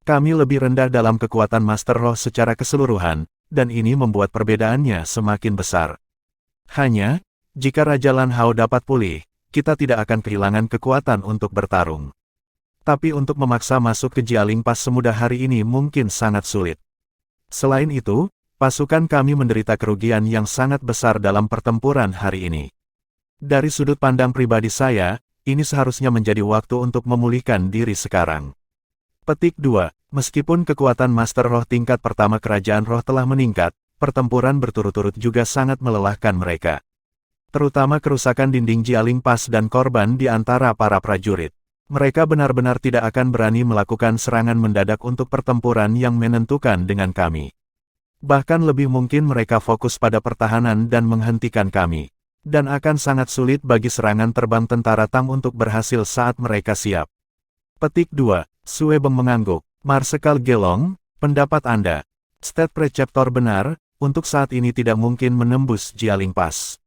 Kami lebih rendah dalam kekuatan Master Roh secara keseluruhan, dan ini membuat perbedaannya semakin besar. Hanya, jika Raja Lan Hao dapat pulih, kita tidak akan kehilangan kekuatan untuk bertarung. Tapi untuk memaksa masuk ke Jialing Pass semudah hari ini mungkin sangat sulit. Selain itu, pasukan kami menderita kerugian yang sangat besar dalam pertempuran hari ini. Dari sudut pandang pribadi saya, ini seharusnya menjadi waktu untuk memulihkan diri sekarang. Petik 2. Meskipun kekuatan Master Roh tingkat pertama kerajaan roh telah meningkat, pertempuran berturut-turut juga sangat melelahkan mereka. Terutama kerusakan dinding Jialing Pass dan korban di antara para prajurit. Mereka benar-benar tidak akan berani melakukan serangan mendadak untuk pertempuran yang menentukan dengan kami. Bahkan lebih mungkin mereka fokus pada pertahanan dan menghentikan kami. Dan akan sangat sulit bagi serangan terbang tentara Tang untuk berhasil saat mereka siap. Petik 2. Sue Beng mengangguk. Marsekal Gelong, pendapat Anda. State Preceptor benar, untuk saat ini tidak mungkin menembus Jialing Pass.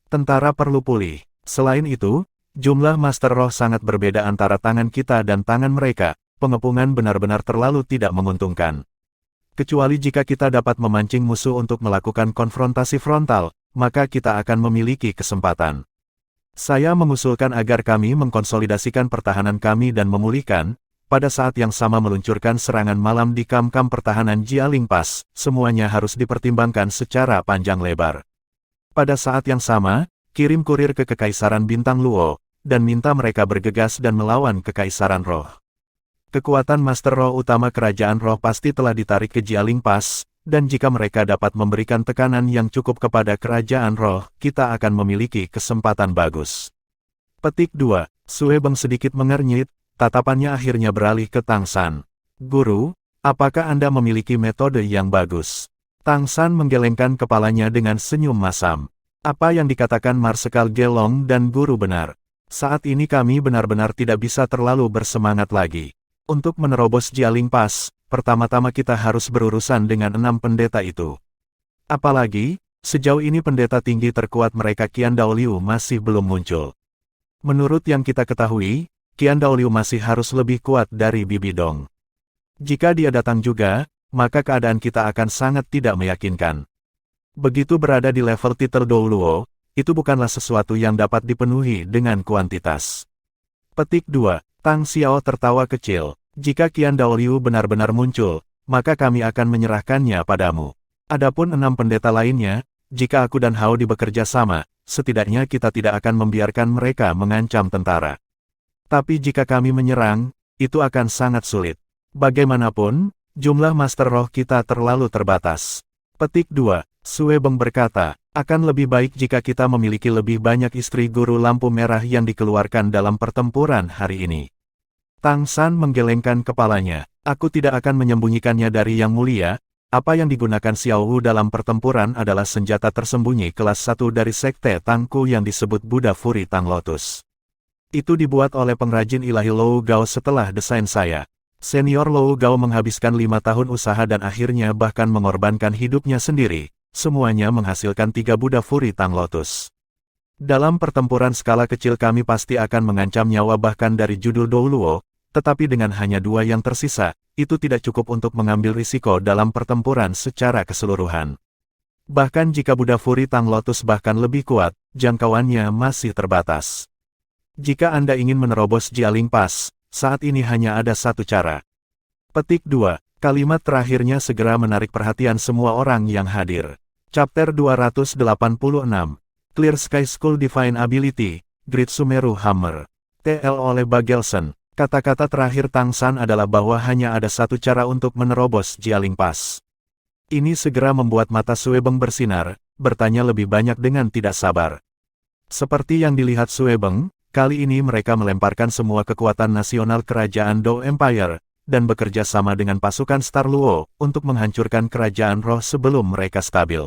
Tentara perlu pulih. Selain itu, jumlah Master Roh sangat berbeda antara tangan kita dan tangan mereka. Pengepungan benar-benar terlalu tidak menguntungkan. Kecuali jika kita dapat memancing musuh untuk melakukan konfrontasi frontal, maka kita akan memiliki kesempatan. Saya mengusulkan agar kami mengkonsolidasikan pertahanan kami dan memulihkan, pada saat yang sama meluncurkan serangan malam di kam-kam pertahanan Jialing Pass. Semuanya harus dipertimbangkan secara panjang lebar. Pada saat yang sama, kirim kurir ke Kekaisaran Bintang Luo, dan minta mereka bergegas dan melawan Kekaisaran Roh. Kekuatan Master Roh utama Kerajaan Roh pasti telah ditarik ke Jialing Pass, dan jika mereka dapat memberikan tekanan yang cukup kepada Kerajaan Roh, kita akan memiliki kesempatan bagus. Petik 2. Sue Beng sedikit mengernyit, tatapannya akhirnya beralih ke Tang San. Guru, apakah Anda memiliki metode yang bagus? Tang San menggelengkan kepalanya dengan senyum masam. Apa yang dikatakan Marsekal Gelong dan Guru benar. Saat ini kami benar-benar tidak bisa terlalu bersemangat lagi. Untuk menerobos Jialing Pass, pertama-tama kita harus berurusan dengan 6 pendeta itu. Apalagi, sejauh ini pendeta tinggi terkuat mereka Qian Daoliu masih belum muncul. Menurut yang kita ketahui, Qian Daoliu masih harus lebih kuat dari Bibi Dong. Jika dia datang juga, maka keadaan kita akan sangat tidak meyakinkan. Begitu berada di level titel Douluo, itu bukanlah sesuatu yang dapat dipenuhi dengan kuantitas. Petik 2. Tang Xiao tertawa kecil. Jika Qian Daoliu benar-benar muncul, maka kami akan menyerahkannya padamu. Adapun 6 pendeta lainnya, jika aku dan Hao bekerja sama, setidaknya kita tidak akan membiarkan mereka mengancam tentara. Tapi jika kami menyerang, itu akan sangat sulit. Bagaimanapun, jumlah Master Roh kita terlalu terbatas. Petik 2. Sue Beng berkata, akan lebih baik jika kita memiliki lebih banyak istri guru lampu merah yang dikeluarkan dalam pertempuran hari ini. Tang San menggelengkan kepalanya. Aku tidak akan menyembunyikannya dari Yang Mulia. Apa yang digunakan Xiao Wu dalam pertempuran adalah senjata tersembunyi kelas 1 dari sekte Tangku yang disebut Buddha Furi Tang Lotus. Itu dibuat oleh pengrajin ilahi Lou Gao setelah desain saya. Senior Lou Gao menghabiskan 5 tahun usaha dan akhirnya bahkan mengorbankan hidupnya sendiri. Semuanya menghasilkan 3 Buddha Furi Tang Lotus. Dalam pertempuran skala kecil kami pasti akan mengancam nyawa bahkan dari judul Douluo, tetapi dengan hanya 2 yang tersisa, itu tidak cukup untuk mengambil risiko dalam pertempuran secara keseluruhan. Bahkan jika Buddha Furi Tang Lotus bahkan lebih kuat, jangkauannya masih terbatas. Jika Anda ingin menerobos Jialing Pass, saat ini hanya ada satu cara. Petik 2. Kalimat terakhirnya segera menarik perhatian semua orang yang hadir. Chapter 286. Clear Sky School Divine Ability, Great Sumeru Hammer. TL oleh Bagelson. Kata-kata terakhir Tang San adalah bahwa hanya ada satu cara untuk menerobos Jialing Pass. Ini segera membuat mata Sue Beng bersinar, bertanya lebih banyak dengan tidak sabar. Seperti yang dilihat Sue Beng, kali ini mereka melemparkan semua kekuatan nasional kerajaan Dou Empire, dan bekerja sama dengan pasukan Star Luo, untuk menghancurkan kerajaan roh sebelum mereka stabil.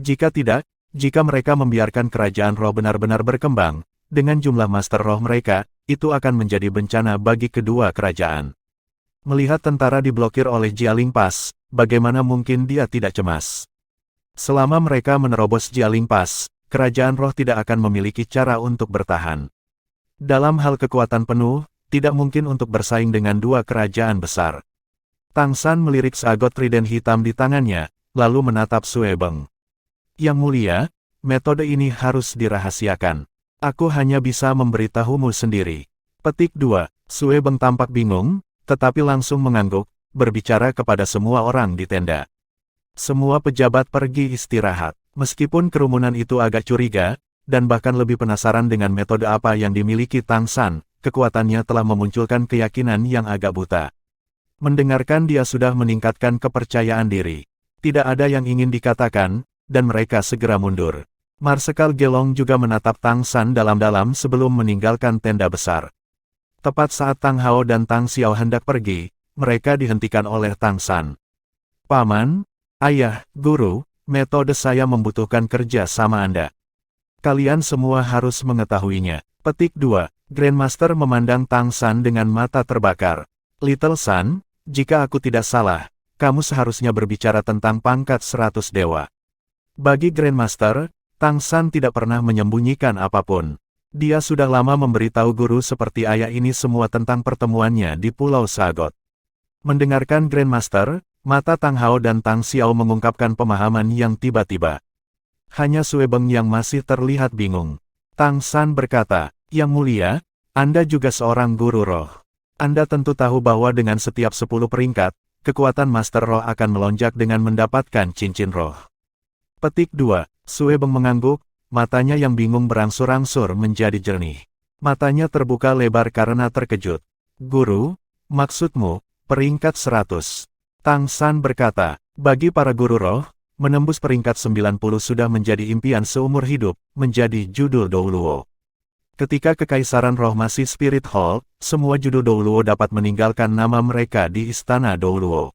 Jika tidak, jika mereka membiarkan kerajaan roh benar-benar berkembang, dengan jumlah master roh mereka, itu akan menjadi bencana bagi kedua kerajaan. Melihat tentara diblokir oleh Jialing Pass, bagaimana mungkin dia tidak cemas? Selama mereka menerobos Jialing Pass, kerajaan roh tidak akan memiliki cara untuk bertahan. Dalam hal kekuatan penuh, tidak mungkin untuk bersaing dengan 2 kerajaan besar. Tang San melirik seagot trident hitam di tangannya, lalu menatap Sue Beng. Yang Mulia, metode ini harus dirahasiakan. Aku hanya bisa memberitahumu sendiri. Petik 2. Sue Beng tampak bingung, tetapi langsung mengangguk, berbicara kepada semua orang di tenda. Semua pejabat pergi istirahat. Meskipun kerumunan itu agak curiga, dan bahkan lebih penasaran dengan metode apa yang dimiliki Tang San, kekuatannya telah memunculkan keyakinan yang agak buta. Mendengarkan dia sudah meningkatkan kepercayaan diri. Tidak ada yang ingin dikatakan, dan mereka segera mundur. Marsekal Gelong juga menatap Tang San dalam-dalam sebelum meninggalkan tenda besar. Tepat saat Tang Hao dan Tang Xiao hendak pergi, mereka dihentikan oleh Tang San. Paman, ayah, guru, metode saya membutuhkan kerja sama Anda. Kalian semua harus mengetahuinya. Petik 2. Grandmaster memandang Tang San dengan mata terbakar. Little San, jika aku tidak salah, kamu seharusnya berbicara tentang pangkat 100 dewa. Bagi Grandmaster, Tang San tidak pernah menyembunyikan apapun. Dia sudah lama memberitahu guru seperti ayah ini semua tentang pertemuannya di Pulau Sagot. Mendengarkan Grandmaster, mata Tang Hao dan Tang Xiao mengungkapkan pemahaman yang tiba-tiba. Hanya Sue Beng yang masih terlihat bingung. Tang San berkata, Yang Mulia, Anda juga seorang guru roh. Anda tentu tahu bahwa dengan setiap 10 peringkat, kekuatan Master Roh akan melonjak dengan mendapatkan cincin roh. Petik 2. Sue Beng mengangguk, matanya yang bingung berangsur-angsur menjadi jernih. Matanya terbuka lebar karena terkejut. Guru, maksudmu, peringkat 100. Tang San berkata, bagi para guru roh, menembus peringkat 90 sudah menjadi impian seumur hidup, menjadi judul Douluo. Ketika Kekaisaran Roh masih Spirit Hall, semua judul Douluo dapat meninggalkan nama mereka di Istana Douluo.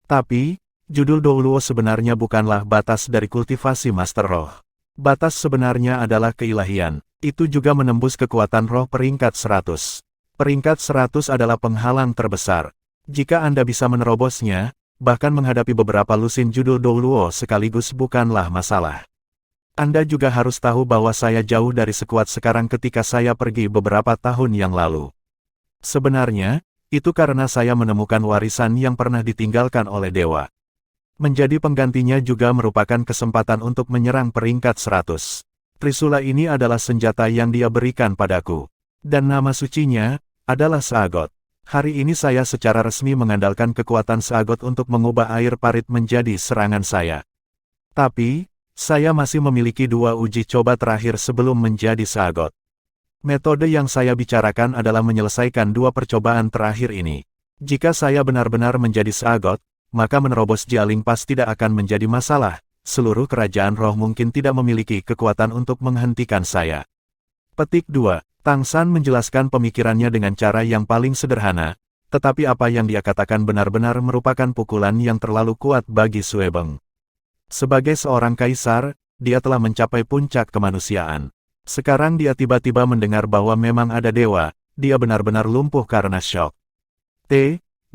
Tapi, judul Douluo sebenarnya bukanlah batas dari kultivasi Master Roh. Batas sebenarnya adalah keilahian. Itu juga menembus kekuatan roh peringkat 100. Peringkat 100 adalah penghalang terbesar. Jika Anda bisa menerobosnya, bahkan menghadapi beberapa lusin judul Douluo sekaligus bukanlah masalah. Anda juga harus tahu bahwa saya jauh dari sekuat sekarang ketika saya pergi beberapa tahun yang lalu. Sebenarnya, itu karena saya menemukan warisan yang pernah ditinggalkan oleh dewa. Menjadi penggantinya juga merupakan kesempatan untuk menyerang peringkat 100. Trisula ini adalah senjata yang dia berikan padaku. Dan nama sucinya adalah Sagot. Hari ini saya secara resmi mengandalkan kekuatan Sagot untuk mengubah air parit menjadi serangan saya. Tapi, saya masih memiliki 2 uji coba terakhir sebelum menjadi Sagot. Metode yang saya bicarakan adalah menyelesaikan 2 percobaan terakhir ini. Jika saya benar-benar menjadi Sagot, maka menerobos Jialing Pass tidak akan menjadi masalah. Seluruh kerajaan roh mungkin tidak memiliki kekuatan untuk menghentikan saya. Petik 2. Tang San menjelaskan pemikirannya dengan cara yang paling sederhana, tetapi apa yang dia katakan benar-benar merupakan pukulan yang terlalu kuat bagi Sue Beng. Sebagai seorang kaisar, dia telah mencapai puncak kemanusiaan. Sekarang dia tiba-tiba mendengar bahwa memang ada dewa, dia benar-benar lumpuh karena syok.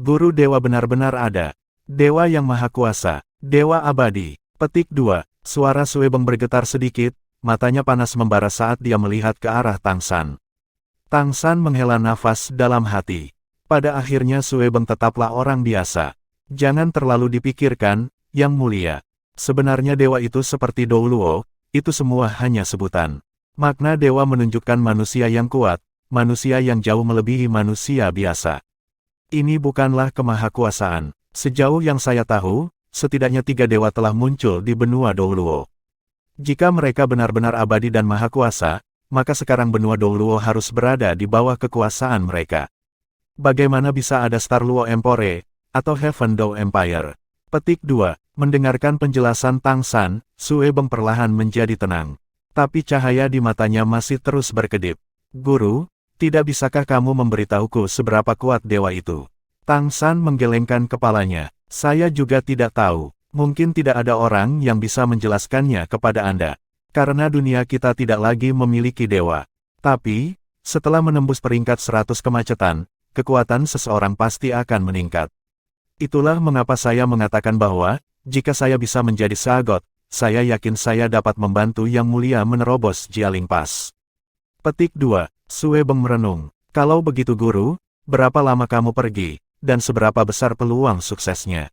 Guru dewa benar-benar ada. Dewa yang maha kuasa, dewa abadi. Petik 2. Suara Sue Beng bergetar sedikit, matanya panas membara saat dia melihat ke arah Tang San. Tang San menghela nafas dalam hati. Pada akhirnya Sue Beng tetaplah orang biasa. Jangan terlalu dipikirkan, Yang Mulia. Sebenarnya dewa itu seperti Douluo, itu semua hanya sebutan. Makna dewa menunjukkan manusia yang kuat, manusia yang jauh melebihi manusia biasa. Ini bukanlah kemahakuasaan. Sejauh yang saya tahu, setidaknya 3 dewa telah muncul di benua Douluo. Jika mereka benar-benar abadi dan maha kuasa, maka sekarang benua Douluo harus berada di bawah kekuasaan mereka. Bagaimana bisa ada Star Luo Empire, atau Heaven Dao Empire? Petik 2. Mendengarkan penjelasan Tang San, Sue Beng perlahan menjadi tenang. Tapi cahaya di matanya masih terus berkedip. Guru, tidak bisakah kamu memberitahuku seberapa kuat dewa itu? Tang San menggelengkan kepalanya. Saya juga tidak tahu. Mungkin tidak ada orang yang bisa menjelaskannya kepada Anda. Karena dunia kita tidak lagi memiliki dewa. Tapi, setelah menembus peringkat 100 kemacetan, kekuatan seseorang pasti akan meningkat. Itulah mengapa saya mengatakan bahwa, jika saya bisa menjadi Sagot, saya yakin saya dapat membantu Yang Mulia menerobos Jialing Pass. Petik 2. Sue Beng merenung. Kalau begitu guru, berapa lama kamu pergi, dan seberapa besar peluang suksesnya?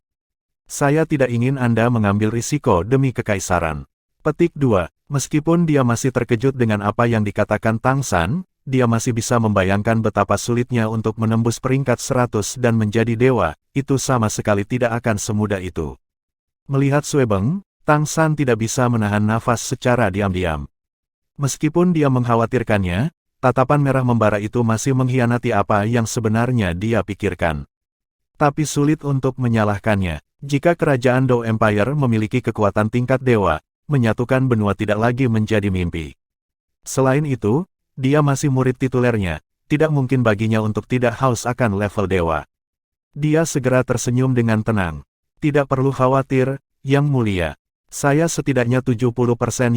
Saya tidak ingin Anda mengambil risiko demi kekaisaran. Petik 2. Meskipun dia masih terkejut dengan apa yang dikatakan Tang San, dia masih bisa membayangkan betapa sulitnya untuk menembus peringkat 100 dan menjadi dewa, itu sama sekali tidak akan semudah itu. Melihat Sue Beng, Tang San tidak bisa menahan nafas secara diam-diam. Meskipun dia mengkhawatirkannya, tatapan merah membara itu masih mengkhianati apa yang sebenarnya dia pikirkan. Tapi sulit untuk menyalahkannya. Jika kerajaan Dao Empire memiliki kekuatan tingkat dewa, menyatukan benua tidak lagi menjadi mimpi. Selain itu, dia masih murid titulernya, tidak mungkin baginya untuk tidak haus akan level dewa. Dia segera tersenyum dengan tenang. Tidak perlu khawatir, Yang Mulia. Saya setidaknya 70%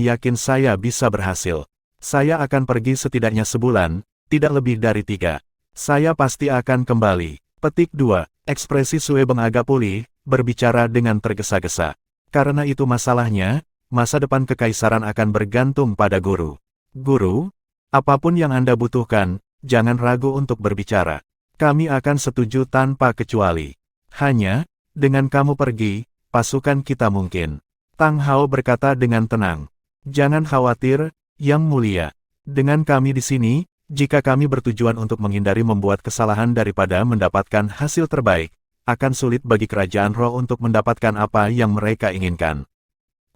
yakin saya bisa berhasil. Saya akan pergi setidaknya sebulan, tidak lebih dari 3. Saya pasti akan kembali. Petik 2. Ekspresi Suebeng agak pulih, berbicara dengan tergesa-gesa. Karena itu masalahnya, masa depan kekaisaran akan bergantung pada guru. Guru, apapun yang Anda butuhkan, jangan ragu untuk berbicara. Kami akan setuju tanpa kecuali. Hanya, dengan kamu pergi, pasukan kita mungkin. Tang Hao berkata dengan tenang. Jangan khawatir, Yang Mulia. Dengan kami di sini, jika kami bertujuan untuk menghindari membuat kesalahan daripada mendapatkan hasil terbaik, akan sulit bagi kerajaan roh untuk mendapatkan apa yang mereka inginkan.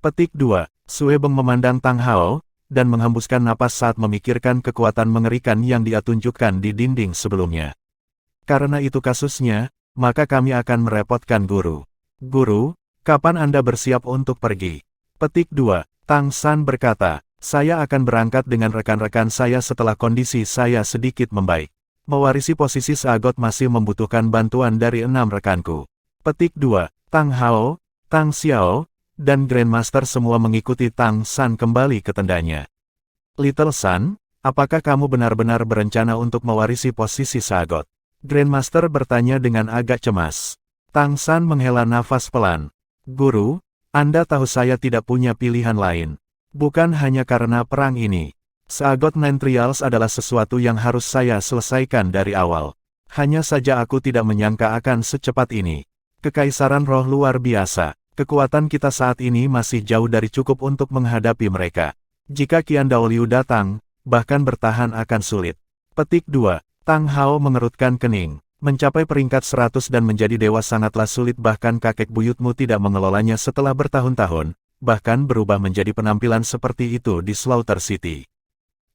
Petik 2. Suebeng memandang Tang Hao, dan menghembuskan napas saat memikirkan kekuatan mengerikan yang dia tunjukkan di dinding sebelumnya. Karena itu kasusnya, maka kami akan merepotkan guru. Guru, kapan Anda bersiap untuk pergi? Petik 2. Tang San berkata, saya akan berangkat dengan rekan-rekan saya setelah kondisi saya sedikit membaik. Mewarisi posisi Seagot masih membutuhkan bantuan dari 6 rekanku. Petik 2. Tang Hao, Tang Xiao, dan Grandmaster semua mengikuti Tang San kembali ke tendanya. Little San, apakah kamu benar-benar berencana untuk mewarisi posisi Seagot? Grandmaster bertanya dengan agak cemas. Tang San menghela nafas pelan. Guru, Anda tahu saya tidak punya pilihan lain. Bukan hanya karena perang ini. Seagot Nine Trials adalah sesuatu yang harus saya selesaikan dari awal. Hanya saja aku tidak menyangka akan secepat ini. Kekaisaran roh luar biasa. Kekuatan kita saat ini masih jauh dari cukup untuk menghadapi mereka. Jika Qian Daoliu datang, bahkan bertahan akan sulit. Petik 2. Tang Hao mengerutkan kening. Mencapai peringkat 100 dan menjadi dewa sangatlah sulit, bahkan kakek buyutmu tidak mengelolanya setelah bertahun-tahun, bahkan berubah menjadi penampilan seperti itu di Slaughter City.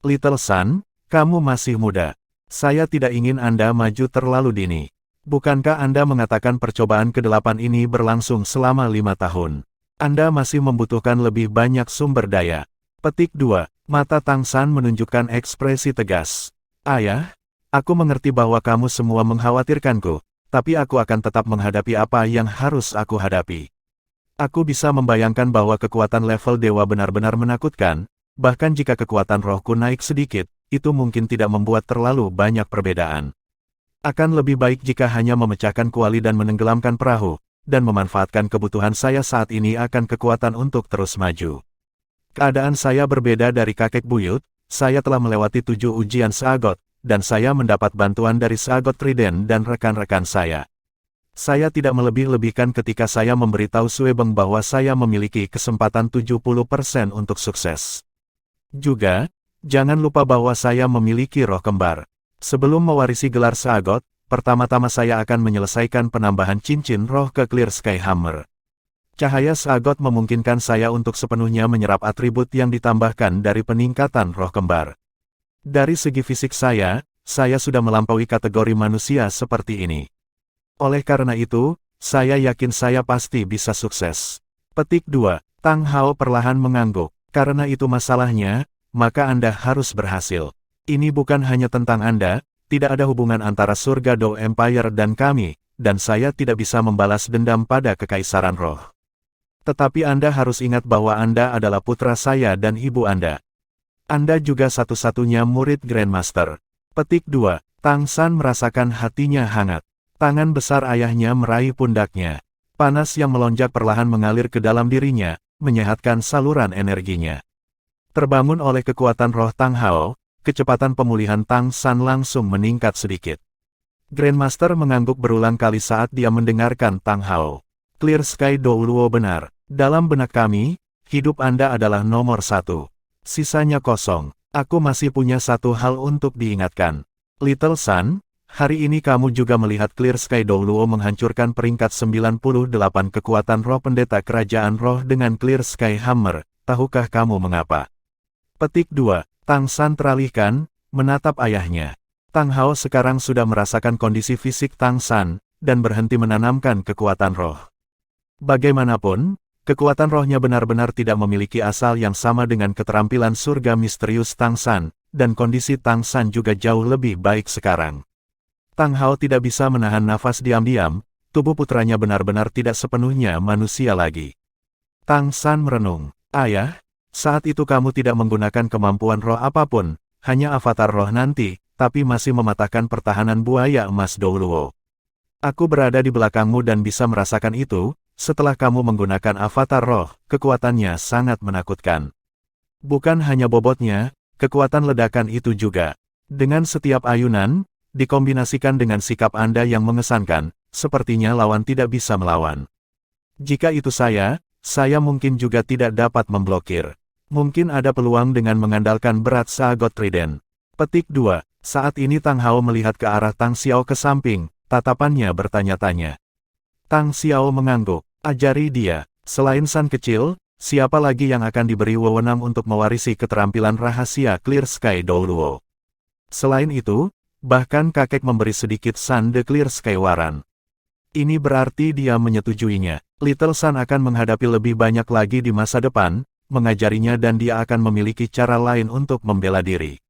Little San, kamu masih muda. Saya tidak ingin Anda maju terlalu dini. Bukankah Anda mengatakan percobaan ke-8 ini berlangsung selama 5 tahun? Anda masih membutuhkan lebih banyak sumber daya. Petik 2. Mata Tang San menunjukkan ekspresi tegas. Ayah, aku mengerti bahwa kamu semua mengkhawatirkanku, tapi aku akan tetap menghadapi apa yang harus aku hadapi. Aku bisa membayangkan bahwa kekuatan level dewa benar-benar menakutkan, bahkan jika kekuatan rohku naik sedikit, itu mungkin tidak membuat terlalu banyak perbedaan. Akan lebih baik jika hanya memecahkan kuali dan menenggelamkan perahu, dan memanfaatkan kebutuhan saya saat ini akan kekuatan untuk terus maju. Keadaan saya berbeda dari kakek buyut, saya telah melewati 7 ujian Seagot, dan saya mendapat bantuan dari Seagot Trident dan rekan-rekan saya. Saya tidak melebih-lebihkan ketika saya memberitahu Suebeng bahwa saya memiliki kesempatan 70% untuk sukses. Juga, jangan lupa bahwa saya memiliki roh kembar. Sebelum mewarisi gelar Seagot, pertama-tama saya akan menyelesaikan penambahan cincin roh ke Clear Sky Hammer. Cahaya Seagot memungkinkan saya untuk sepenuhnya menyerap atribut yang ditambahkan dari peningkatan roh kembar. Dari segi fisik saya sudah melampaui kategori manusia seperti ini. Oleh karena itu, saya yakin saya pasti bisa sukses. Petik 2. Tang Hao perlahan mengangguk. Karena itu masalahnya, maka Anda harus berhasil. Ini bukan hanya tentang Anda, tidak ada hubungan antara surga Dou Empire dan kami, dan saya tidak bisa membalas dendam pada kekaisaran roh. Tetapi Anda harus ingat bahwa Anda adalah putra saya dan ibu Anda. Anda juga satu-satunya murid Grandmaster. Petik 2. Tang San merasakan hatinya hangat. Tangan besar ayahnya meraih pundaknya. Panas yang melonjak perlahan mengalir ke dalam dirinya, menyehatkan saluran energinya. Terbangun oleh kekuatan roh Tang Hao, kecepatan pemulihan Tang San langsung meningkat sedikit. Grandmaster mengangguk berulang kali saat dia mendengarkan Tang Hao. Clear Sky Douluo benar. Dalam benak kami, hidup Anda adalah nomor 1. Sisanya kosong. Aku masih punya satu hal untuk diingatkan. Little San, hari ini kamu juga melihat Clear Sky Douluo menghancurkan peringkat 98 kekuatan roh pendeta kerajaan roh dengan Clear Sky Hammer. Tahukah kamu mengapa? Petik 2. Tang San teralihkan, menatap ayahnya. Tang Hao sekarang sudah merasakan kondisi fisik Tang San, dan berhenti menanamkan kekuatan roh. Bagaimanapun, kekuatan rohnya benar-benar tidak memiliki asal yang sama dengan keterampilan surga misterius Tang San, dan kondisi Tang San juga jauh lebih baik sekarang. Tang Hao tidak bisa menahan nafas diam-diam, tubuh putranya benar-benar tidak sepenuhnya manusia lagi. Tang San merenung, "Ayah, saat itu kamu tidak menggunakan kemampuan roh apapun, hanya avatar roh nanti, tapi masih mematahkan pertahanan buaya emas Douluo. Aku berada di belakangmu dan bisa merasakan itu, setelah kamu menggunakan avatar roh, kekuatannya sangat menakutkan. Bukan hanya bobotnya, kekuatan ledakan itu juga. Dengan setiap ayunan, dikombinasikan dengan sikap Anda yang mengesankan, sepertinya lawan tidak bisa melawan. Jika itu saya mungkin juga tidak dapat memblokir. Mungkin ada peluang dengan mengandalkan berat Sagot Trident." Petik 2. Saat ini Tang Hao melihat ke arah Tang Xiao ke samping, tatapannya bertanya-tanya. Tang Xiao mengangguk, "Ajari dia, selain San kecil, siapa lagi yang akan diberi wewenang untuk mewarisi keterampilan rahasia Clear Sky Douluo? Selain itu, bahkan kakek memberi sedikit San The Clear Sky Waran." Ini berarti dia menyetujuinya. Little San akan menghadapi lebih banyak lagi di masa depan, mengajarinya dan dia akan memiliki cara lain untuk membela diri.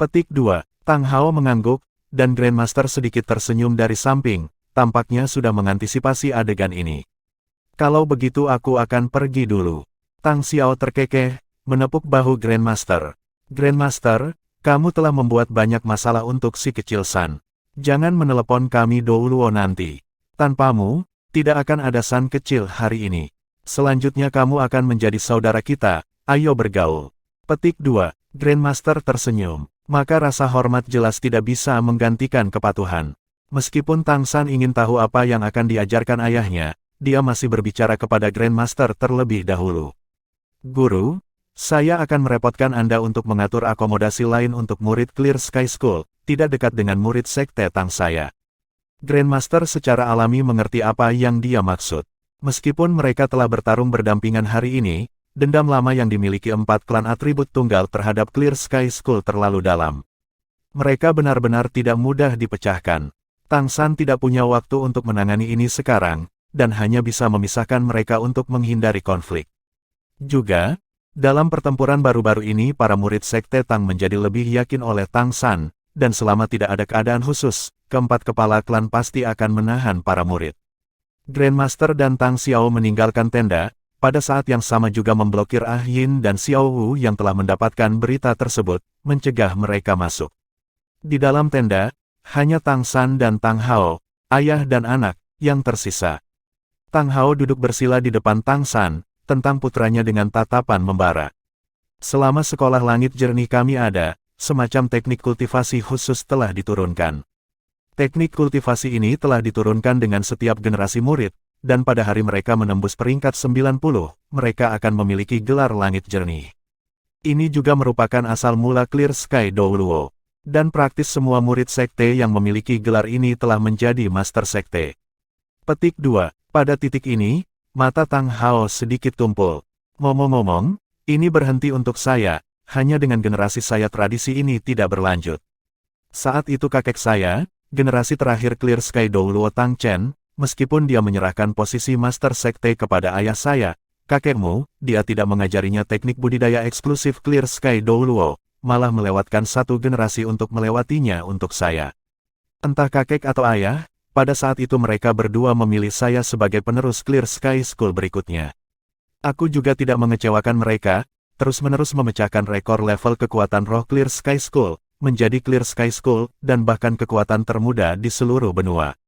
Petik 2. Tang Hao mengangguk, dan Grandmaster sedikit tersenyum dari samping, tampaknya sudah mengantisipasi adegan ini. "Kalau begitu aku akan pergi dulu." Tang Xiao terkekeh, menepuk bahu Grandmaster. "Grandmaster, kamu telah membuat banyak masalah untuk si kecil San. Jangan menelepon kami Douluo nanti. Tanpamu, tidak akan ada San kecil hari ini. Selanjutnya kamu akan menjadi saudara kita, ayo bergaul." Petik 2. Grandmaster tersenyum. Maka rasa hormat jelas tidak bisa menggantikan kepatuhan. Meskipun Tang San ingin tahu apa yang akan diajarkan ayahnya, dia masih berbicara kepada Grandmaster terlebih dahulu. "Guru, saya akan merepotkan Anda untuk mengatur akomodasi lain untuk murid Clear Sky School, tidak dekat dengan murid sekte Tang saya." Grandmaster secara alami mengerti apa yang dia maksud. Meskipun mereka telah bertarung berdampingan hari ini, dendam lama yang dimiliki 4 klan atribut tunggal terhadap Clear Sky School terlalu dalam. Mereka benar-benar tidak mudah dipecahkan. Tang San tidak punya waktu untuk menangani ini sekarang, dan hanya bisa memisahkan mereka untuk menghindari konflik. Juga, dalam pertempuran baru-baru ini para murid sekte Tang menjadi lebih yakin oleh Tang San, dan selama tidak ada keadaan khusus, keempat kepala klan pasti akan menahan para murid. Grandmaster dan Tang Xiao meninggalkan tenda, pada saat yang sama juga memblokir Ah Yin dan Xiao Wu yang telah mendapatkan berita tersebut, mencegah mereka masuk. Di dalam tenda, hanya Tang San dan Tang Hao, ayah dan anak, yang tersisa. Tang Hao duduk bersila di depan Tang San, tentang putranya dengan tatapan membara. "Selama sekolah langit jernih kami ada, semacam teknik kultivasi khusus telah diturunkan. Teknik kultivasi ini telah diturunkan dengan setiap generasi murid, dan pada hari mereka menembus peringkat 90, mereka akan memiliki gelar langit jernih. Ini juga merupakan asal mula Clear Sky Douluo. Dan praktis semua murid sekte yang memiliki gelar ini telah menjadi master sekte." Petik 2. Pada titik ini, mata Tang Hao sedikit tumpul. "Ngomong-ngomong, ini berhenti untuk saya, hanya dengan generasi saya tradisi ini tidak berlanjut. Saat itu kakek saya, generasi terakhir Clear Sky Douluo Tang Chen, meskipun dia menyerahkan posisi master sekte kepada ayah saya, kakekmu, dia tidak mengajarinya teknik budidaya eksklusif Clear Sky Douluo, malah melewatkan satu generasi untuk melewatinya untuk saya. Entah kakek atau ayah, pada saat itu mereka berdua memilih saya sebagai penerus Clear Sky School berikutnya. Aku juga tidak mengecewakan mereka, terus-menerus memecahkan rekor level kekuatan roh Clear Sky School, menjadi Clear Sky School, dan bahkan kekuatan termuda di seluruh benua."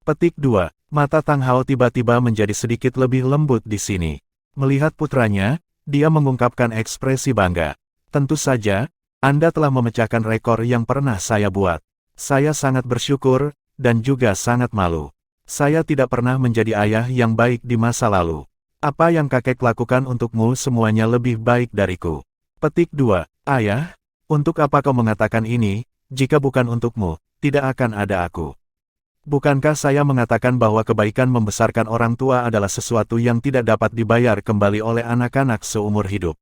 Petik 2. Mata Tang Hao tiba-tiba menjadi sedikit lebih lembut di sini. Melihat putranya, dia mengungkapkan ekspresi bangga. "Tentu saja, Anda telah memecahkan rekor yang pernah saya buat. Saya sangat bersyukur, dan juga sangat malu. Saya tidak pernah menjadi ayah yang baik di masa lalu. Apa yang kakek lakukan untukmu semuanya lebih baik dariku." Petik 2. "Ayah, untuk apa kau mengatakan ini, jika bukan untukmu, tidak akan ada aku. Bukankah saya mengatakan bahwa kebaikan membesarkan orang tua adalah sesuatu yang tidak dapat dibayar kembali oleh anak-anak seumur hidup?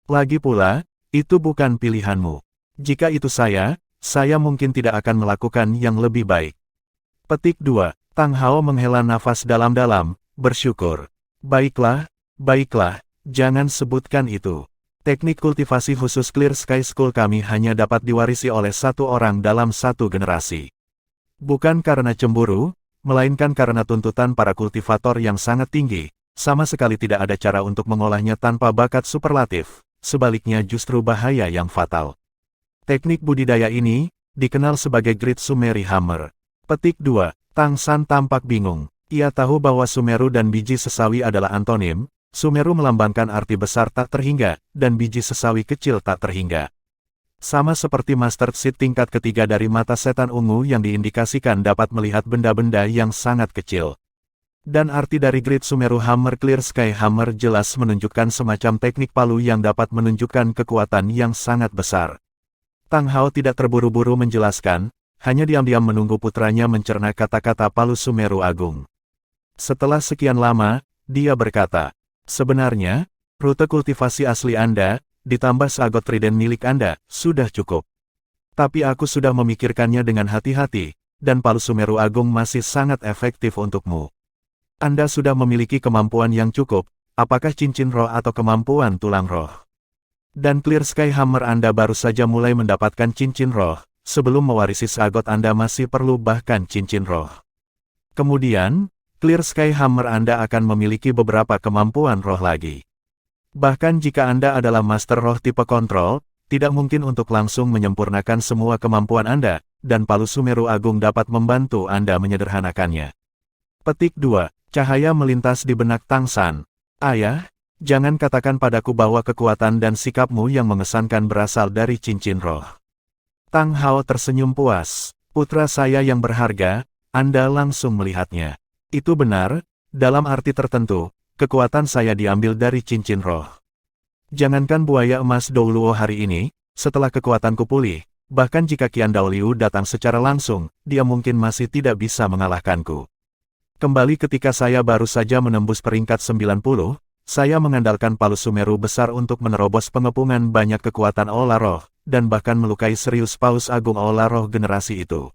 Lagi pula, itu bukan pilihanmu. Jika itu saya mungkin tidak akan melakukan yang lebih baik." Petik 2. Tang Hao menghela nafas dalam-dalam, bersyukur. Baiklah, jangan sebutkan itu. Teknik kultivasi khusus Clear Sky School kami hanya dapat diwarisi oleh satu orang dalam satu generasi. Bukan karena cemburu, melainkan karena tuntutan para kultivator yang sangat tinggi, sama sekali tidak ada cara untuk mengolahnya tanpa bakat superlatif, sebaliknya justru bahaya yang fatal. Teknik budidaya ini dikenal sebagai Great Sumeri Hammer. Petik 2. Tang San tampak bingung. Ia tahu bahwa Sumeru dan biji sesawi adalah antonim. Sumeru melambangkan arti besar tak terhingga, dan biji sesawi kecil tak terhingga. Sama seperti mustard seed tingkat ketiga dari mata setan ungu yang diindikasikan dapat melihat benda-benda yang sangat kecil. Dan arti dari Great Sumeru Hammer Clear Sky Hammer jelas menunjukkan semacam teknik palu yang dapat menunjukkan kekuatan yang sangat besar. Tang Hao tidak terburu-buru menjelaskan, hanya diam-diam menunggu putranya mencerna kata-kata palu Sumeru Agung. Setelah sekian lama, dia berkata, "Sebenarnya, rute kultivasi asli Anda, ditambah seagot trident milik Anda, sudah cukup. Tapi aku sudah memikirkannya dengan hati-hati, dan palu Sumeru Agung masih sangat efektif untukmu. Anda sudah memiliki kemampuan yang cukup, apakah cincin roh atau kemampuan tulang roh? Dan Clear Sky Hammer Anda baru saja mulai mendapatkan cincin roh, sebelum mewarisi seagot Anda masih perlu bahkan cincin roh. Kemudian, Clear Sky Hammer Anda akan memiliki beberapa kemampuan roh lagi. Bahkan jika Anda adalah Master Roh tipe kontrol, tidak mungkin untuk langsung menyempurnakan semua kemampuan Anda, dan palu Sumeru Agung dapat membantu Anda menyederhanakannya." Petik 2. Cahaya melintas di benak Tang San. "Ayah, jangan katakan padaku bahwa kekuatan dan sikapmu yang mengesankan berasal dari cincin roh." Tang Hao tersenyum puas. "Putra saya yang berharga, Anda langsung melihatnya. Itu benar, dalam arti tertentu, kekuatan saya diambil dari cincin roh. Jangankan buaya emas Douluo hari ini, setelah kekuatanku pulih, bahkan jika Qian Daoliu datang secara langsung, dia mungkin masih tidak bisa mengalahkanku. Kembali ketika saya baru saja menembus peringkat 90, saya mengandalkan palu Sumeru besar untuk menerobos pengepungan banyak kekuatan Aula Roh, dan bahkan melukai serius Paus Agung Aula Roh generasi itu.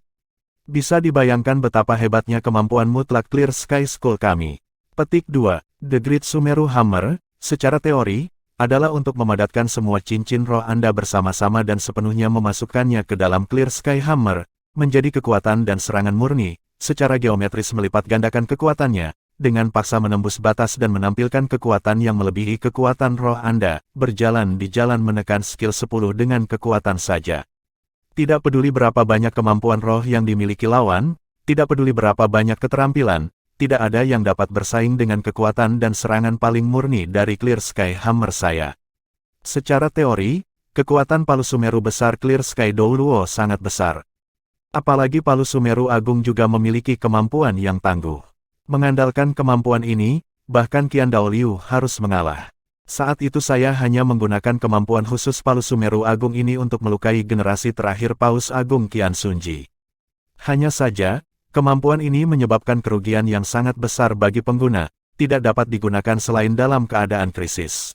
Bisa dibayangkan betapa hebatnya kemampuan mutlak Clear Sky School kami." Petik 2. The Great Sumeru Hammer, secara teori, adalah untuk memadatkan semua cincin roh Anda bersama-sama dan sepenuhnya memasukkannya ke dalam Clear Sky Hammer, menjadi kekuatan dan serangan murni, secara geometris melipat gandakan kekuatannya, dengan paksa menembus batas dan menampilkan kekuatan yang melebihi kekuatan roh Anda, berjalan di jalan menekan skill 10 dengan kekuatan saja. Tidak peduli berapa banyak kemampuan roh yang dimiliki lawan, tidak peduli berapa banyak keterampilan, tidak ada yang dapat bersaing dengan kekuatan dan serangan paling murni dari Clear Sky Hammer saya. Secara teori, kekuatan palu Sumeru besar Clear Sky Douluo sangat besar. Apalagi palu Sumeru Agung juga memiliki kemampuan yang tangguh. Mengandalkan kemampuan ini, bahkan Qian Daoliu harus mengalah. Saat itu saya hanya menggunakan kemampuan khusus palu Sumeru Agung ini untuk melukai generasi terakhir Paus Agung Qian Sunji. Hanya saja, kemampuan ini menyebabkan kerugian yang sangat besar bagi pengguna, tidak dapat digunakan selain dalam keadaan krisis.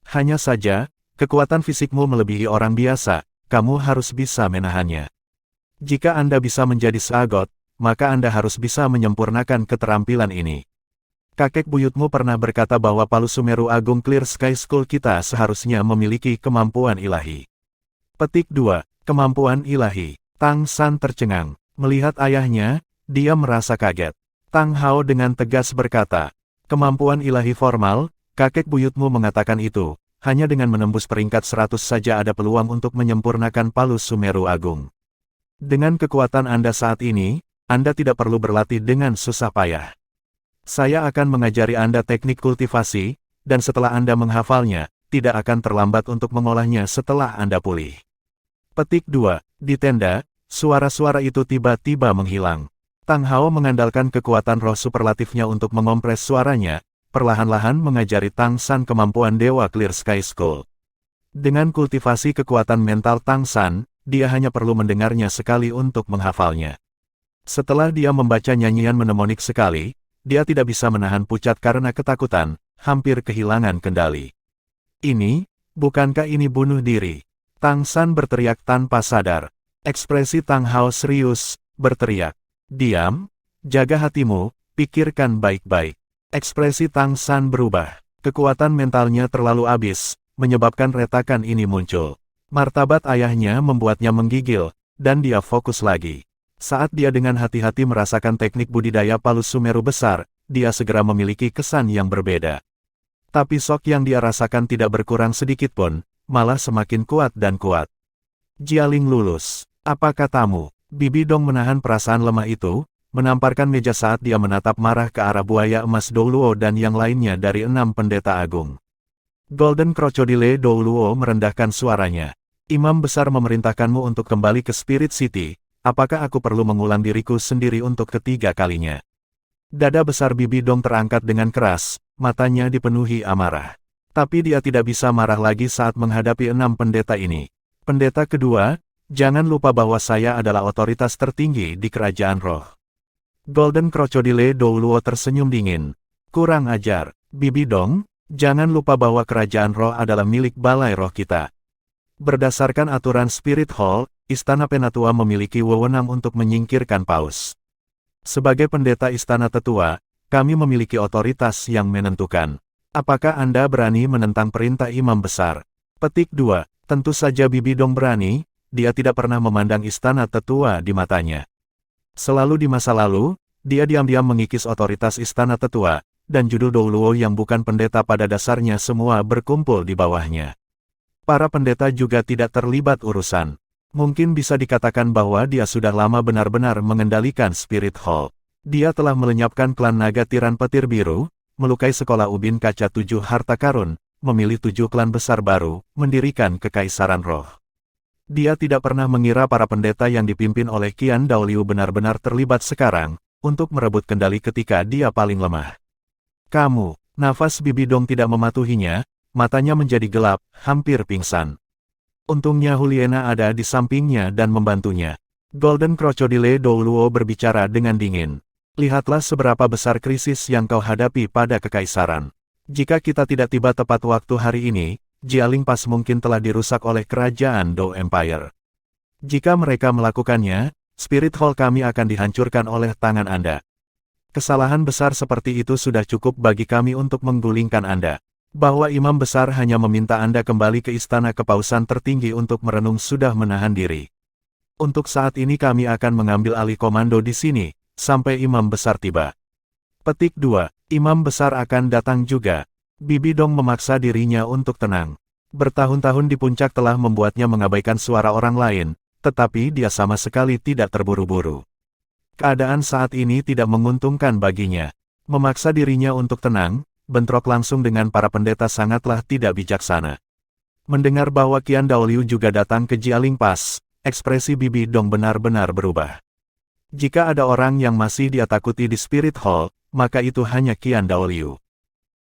Hanya saja, kekuatan fisikmu melebihi orang biasa, kamu harus bisa menahannya. Jika Anda bisa menjadi seagot, maka Anda harus bisa menyempurnakan keterampilan ini. Kakek buyutmu pernah berkata bahwa palu Sumeru Agung Clear Sky School kita seharusnya memiliki kemampuan ilahi. Petik 2. Kemampuan ilahi. Tang San tercengang. Melihat ayahnya, dia merasa kaget. Tang Hao dengan tegas berkata, "Kemampuan ilahi formal, kakek buyutmu mengatakan itu, hanya dengan menembus peringkat 100 saja ada peluang untuk menyempurnakan palu Sumeru Agung. Dengan kekuatan Anda saat ini, Anda tidak perlu berlatih dengan susah payah. Saya akan mengajari Anda teknik kultivasi, dan setelah Anda menghafalnya, tidak akan terlambat untuk mengolahnya setelah Anda pulih." Petik 2. Di tenda, suara-suara itu tiba-tiba menghilang. Tang Hao mengandalkan kekuatan roh superlatifnya untuk mengompres suaranya, perlahan-lahan mengajari Tang San kemampuan Dewa Clear Sky School. Dengan kultivasi kekuatan mental Tang San, dia hanya perlu mendengarnya sekali untuk menghafalnya. Setelah dia membaca nyanyian mnemonik sekali, dia tidak bisa menahan pucat karena ketakutan, hampir kehilangan kendali. Bukankah ini bunuh diri?" Tang San berteriak tanpa sadar. Ekspresi Tang Hao serius, berteriak, "Diam, jaga hatimu, pikirkan baik-baik." Ekspresi Tang San berubah. Kekuatan mentalnya terlalu abis, menyebabkan retakan ini muncul. Martabat ayahnya membuatnya menggigil, dan dia fokus lagi. Saat dia dengan hati-hati merasakan teknik budidaya paus Sumeru besar, dia segera memiliki kesan yang berbeda. Tapi shock yang dia rasakan tidak berkurang sedikit pun, malah semakin kuat dan kuat. Jialing lulus. Apa katamu? Bibi Dong menahan perasaan lemah itu, menamparkan meja saat dia menatap marah ke arah buaya emas Douluo dan yang lainnya dari 6 pendeta agung. Golden Crocodile Douluo merendahkan suaranya. Imam besar memerintahkanmu untuk kembali ke Spirit City, apakah aku perlu mengulang diriku sendiri untuk ketiga kalinya? Dada besar Bibi Dong terangkat dengan keras, matanya dipenuhi amarah. Tapi dia tidak bisa marah lagi saat menghadapi 6 pendeta ini. Pendeta kedua, jangan lupa bahwa saya adalah otoritas tertinggi di kerajaan roh. Golden Crocodile Douluo tersenyum dingin. Kurang ajar, Bibi Dong, jangan lupa bahwa kerajaan roh adalah milik balai roh kita. Berdasarkan aturan Spirit Hall, Istana Penatua memiliki wewenang untuk menyingkirkan paus. Sebagai pendeta Istana Tetua, kami memiliki otoritas yang menentukan. Apakah Anda berani menentang perintah imam besar? Petik 2. Tentu saja Bibi Dong berani, dia tidak pernah memandang Istana Tetua di matanya. Selalu di masa lalu, dia diam-diam mengikis otoritas Istana Tetua, dan judul Douluo yang bukan pendeta pada dasarnya semua berkumpul di bawahnya. Para pendeta juga tidak terlibat urusan. Mungkin bisa dikatakan bahwa dia sudah lama benar-benar mengendalikan Spirit Hall. Dia telah melenyapkan klan naga tiran petir biru, melukai sekolah ubin kaca 7 harta karun, memilih 7 klan besar baru, mendirikan kekaisaran roh. Dia tidak pernah mengira para pendeta yang dipimpin oleh Qian Daoliu benar-benar terlibat sekarang, untuk merebut kendali ketika dia paling lemah. Kamu, nafas Bibi Dong tidak mematuhinya, matanya menjadi gelap, hampir pingsan. Untungnya Huliena ada di sampingnya dan membantunya. Golden Crocodile Douluo berbicara dengan dingin. Lihatlah seberapa besar krisis yang kau hadapi pada kekaisaran. Jika kita tidak tiba tepat waktu hari ini, Jialing Pass mungkin telah dirusak oleh kerajaan Dou Empire. Jika mereka melakukannya, Spirit Hall kami akan dihancurkan oleh tangan Anda. Kesalahan besar seperti itu sudah cukup bagi kami untuk menggulingkan Anda. Bahwa imam besar hanya meminta Anda kembali ke istana kepausan tertinggi untuk merenung sudah menahan diri. Untuk saat ini kami akan mengambil alih komando di sini, sampai imam besar tiba. Petik 2. Imam besar akan datang juga. Bibi Dong memaksa dirinya untuk tenang. Bertahun-tahun di puncak telah membuatnya mengabaikan suara orang lain, tetapi dia sama sekali tidak terburu-buru. Keadaan saat ini tidak menguntungkan baginya. Memaksa dirinya untuk tenang, bentrok langsung dengan para pendeta sangatlah tidak bijaksana. Mendengar bahwa Qian Daoliu juga datang ke Jialing Pass, ekspresi Bibi Dong benar-benar berubah. Jika ada orang yang masih dia takuti di Spirit Hall, maka itu hanya Qian Daoliu.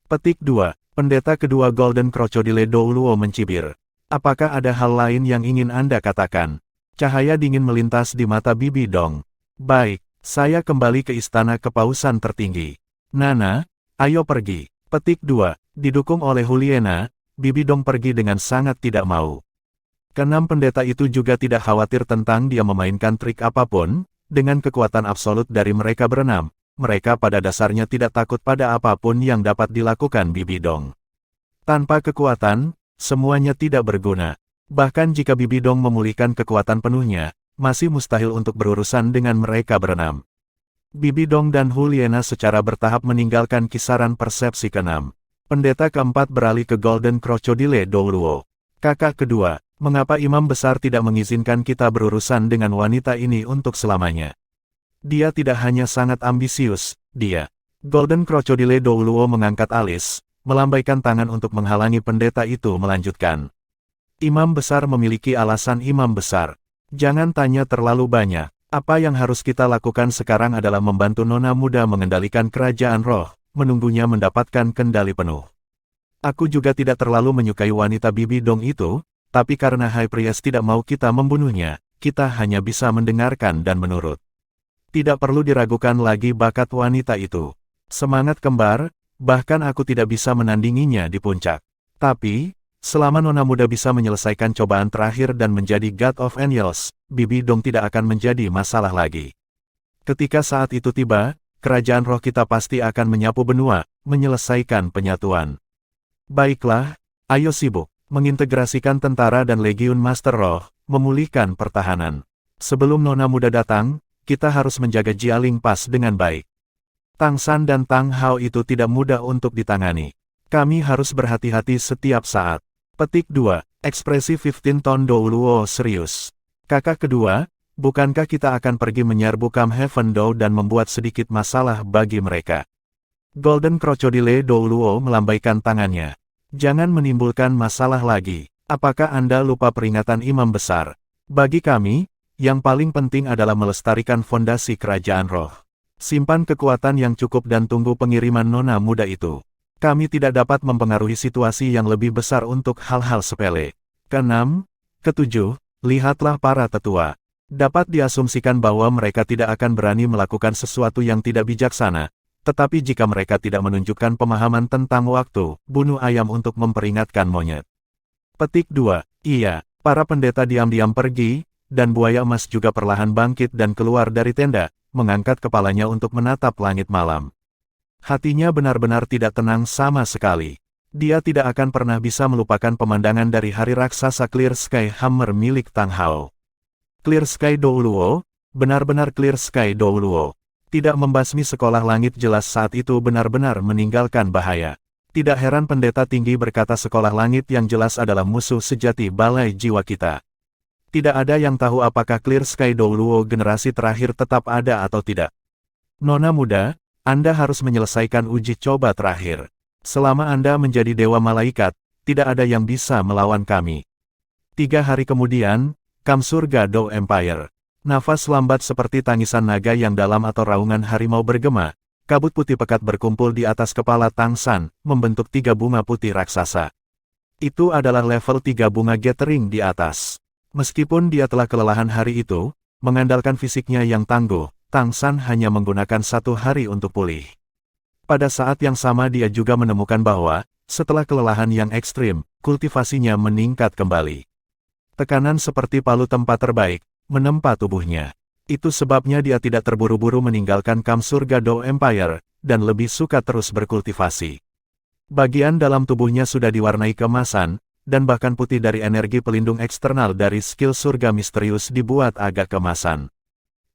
Petik 2. Pendeta kedua Golden Crocodile Douluo mencibir. Apakah ada hal lain yang ingin Anda katakan? Cahaya dingin melintas di mata Bibi Dong. Baik, saya kembali ke istana kepausan tertinggi. Nana, ayo pergi. Petik 2. Didukung oleh Huliena, Bibi Dong pergi dengan sangat tidak mau. Keenam pendeta itu juga tidak khawatir tentang dia memainkan trik apapun, dengan kekuatan absolut dari mereka berenam. Mereka pada dasarnya tidak takut pada apapun yang dapat dilakukan Bibi Dong. Tanpa kekuatan, semuanya tidak berguna. Bahkan jika Bibi Dong memulihkan kekuatan penuhnya, masih mustahil untuk berurusan dengan mereka berenam. Bibi Dong dan Huliena secara bertahap meninggalkan kisaran persepsi ke-6. Pendeta keempat beralih ke Golden Crocodile Douluo. Kakak kedua, mengapa imam besar tidak mengizinkan kita berurusan dengan wanita ini untuk selamanya? Dia tidak hanya sangat ambisius, dia. Golden Crocodile Douluo mengangkat alis, melambaikan tangan untuk menghalangi pendeta itu melanjutkan. Imam besar memiliki alasan imam besar. Jangan tanya terlalu banyak. Apa yang harus kita lakukan sekarang adalah membantu nona muda mengendalikan kerajaan roh, menunggunya mendapatkan kendali penuh. Aku juga tidak terlalu menyukai wanita Bibi Dong itu, tapi karena High Priest tidak mau kita membunuhnya, kita hanya bisa mendengarkan dan menurut. Tidak perlu diragukan lagi bakat wanita itu. Semangat kembar, bahkan aku tidak bisa menandinginya di puncak. Tapi, selama nona muda bisa menyelesaikan cobaan terakhir dan menjadi God of Angels, Bibi Dong tidak akan menjadi masalah lagi. Ketika saat itu tiba, kerajaan roh kita pasti akan menyapu benua, menyelesaikan penyatuan. Baiklah, ayo sibuk. mengintegrasikan tentara dan Legiun Master Roh, memulihkan pertahanan. Sebelum Nona Muda datang, kita harus menjaga Jialing Pass dengan baik. Tang San dan Tang Hao itu tidak mudah untuk ditangani. Kami harus berhati-hati setiap saat. Petik 2. Ekspresi 15 Ton Douluo serius. Kakak kedua, bukankah kita akan pergi menyerbu Kam Heaven Dou dan membuat sedikit masalah bagi mereka? Golden Crocodile Douluo melambaikan tangannya. Jangan menimbulkan masalah lagi. Apakah Anda lupa peringatan imam besar? Bagi kami, yang paling penting adalah melestarikan fondasi kerajaan roh. Simpan kekuatan yang cukup dan tunggu pengiriman Nona Muda itu. Kami tidak dapat mempengaruhi situasi yang lebih besar untuk hal-hal sepele. Keenam, ketujuh, lihatlah para tetua. Dapat diasumsikan bahwa mereka tidak akan berani melakukan sesuatu yang tidak bijaksana, tetapi jika mereka tidak menunjukkan pemahaman tentang waktu, bunuh ayam untuk memperingatkan monyet. Petik 2. Iya, para pendeta diam-diam pergi, dan buaya emas juga perlahan bangkit dan keluar dari tenda, mengangkat kepalanya untuk menatap langit malam. Hatinya benar-benar tidak tenang sama sekali. Dia tidak akan pernah bisa melupakan pemandangan dari hari raksasa Clear Sky Hammer milik Tang Hao. Clear Sky Douluo, benar-benar Clear Sky Douluo. Tidak membasmi sekolah langit jelas saat itu benar-benar meninggalkan bahaya. Tidak heran pendeta tinggi berkata sekolah langit yang jelas adalah musuh sejati balai jiwa kita. Tidak ada yang tahu apakah Clear Sky Douluo generasi terakhir tetap ada atau tidak. Nona Muda, Anda harus menyelesaikan uji coba terakhir. Selama Anda menjadi dewa malaikat, tidak ada yang bisa melawan kami. 3 hari kemudian, Kam Surga Dou Empire. Nafas lambat seperti tangisan naga yang dalam atau raungan harimau bergema. Kabut putih pekat berkumpul di atas kepala Tang San, membentuk 3 bunga putih raksasa. Itu adalah level 3 bunga gathering di atas. Meskipun dia telah kelelahan hari itu, mengandalkan fisiknya yang tangguh, Tang San hanya menggunakan 1 hari untuk pulih. Pada saat yang sama dia juga menemukan bahwa, setelah kelelahan yang ekstrim, kultivasinya meningkat kembali. Tekanan seperti palu tempat terbaik, menempa tubuhnya. Itu sebabnya dia tidak terburu-buru meninggalkan Kam Surga Dou Empire, dan lebih suka terus berkultivasi. Bagian dalam tubuhnya sudah diwarnai keemasan, dan bahkan putih dari energi pelindung eksternal dari skill surga misterius dibuat agak keemasan.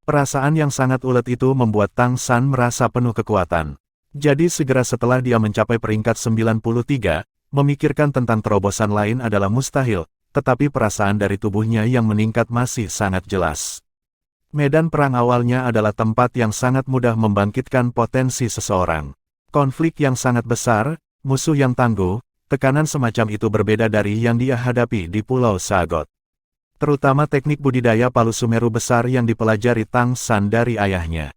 Perasaan yang sangat ulet itu membuat Tang San merasa penuh kekuatan. Jadi segera setelah dia mencapai peringkat 93, memikirkan tentang terobosan lain adalah mustahil, tetapi perasaan dari tubuhnya yang meningkat masih sangat jelas. Medan perang awalnya adalah tempat yang sangat mudah membangkitkan potensi seseorang. Konflik yang sangat besar, musuh yang tangguh, tekanan semacam itu berbeda dari yang dia hadapi di Pulau Sagot. Terutama teknik budidaya palu Sumeru besar yang dipelajari Tang San dari ayahnya.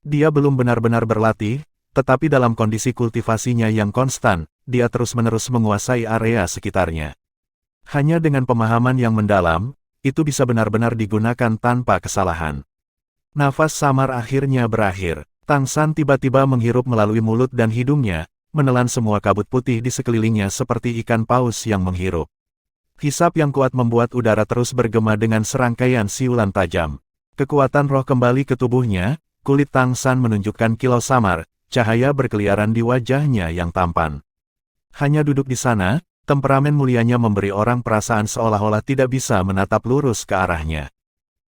Dia belum benar-benar berlatih, tetapi dalam kondisi kultivasinya yang konstan, dia terus-menerus menguasai area sekitarnya. Hanya dengan pemahaman yang mendalam, itu bisa benar-benar digunakan tanpa kesalahan. Nafas samar akhirnya berakhir. Tang San tiba-tiba menghirup melalui mulut dan hidungnya, menelan semua kabut putih di sekelilingnya seperti ikan paus yang menghirup. Hisap yang kuat membuat udara terus bergema dengan serangkaian siulan tajam. Kekuatan roh kembali ke tubuhnya, kulit Tang San menunjukkan kilau samar, cahaya berkeliaran di wajahnya yang tampan. Hanya duduk di sana, temperamen mulianya memberi orang perasaan seolah-olah tidak bisa menatap lurus ke arahnya.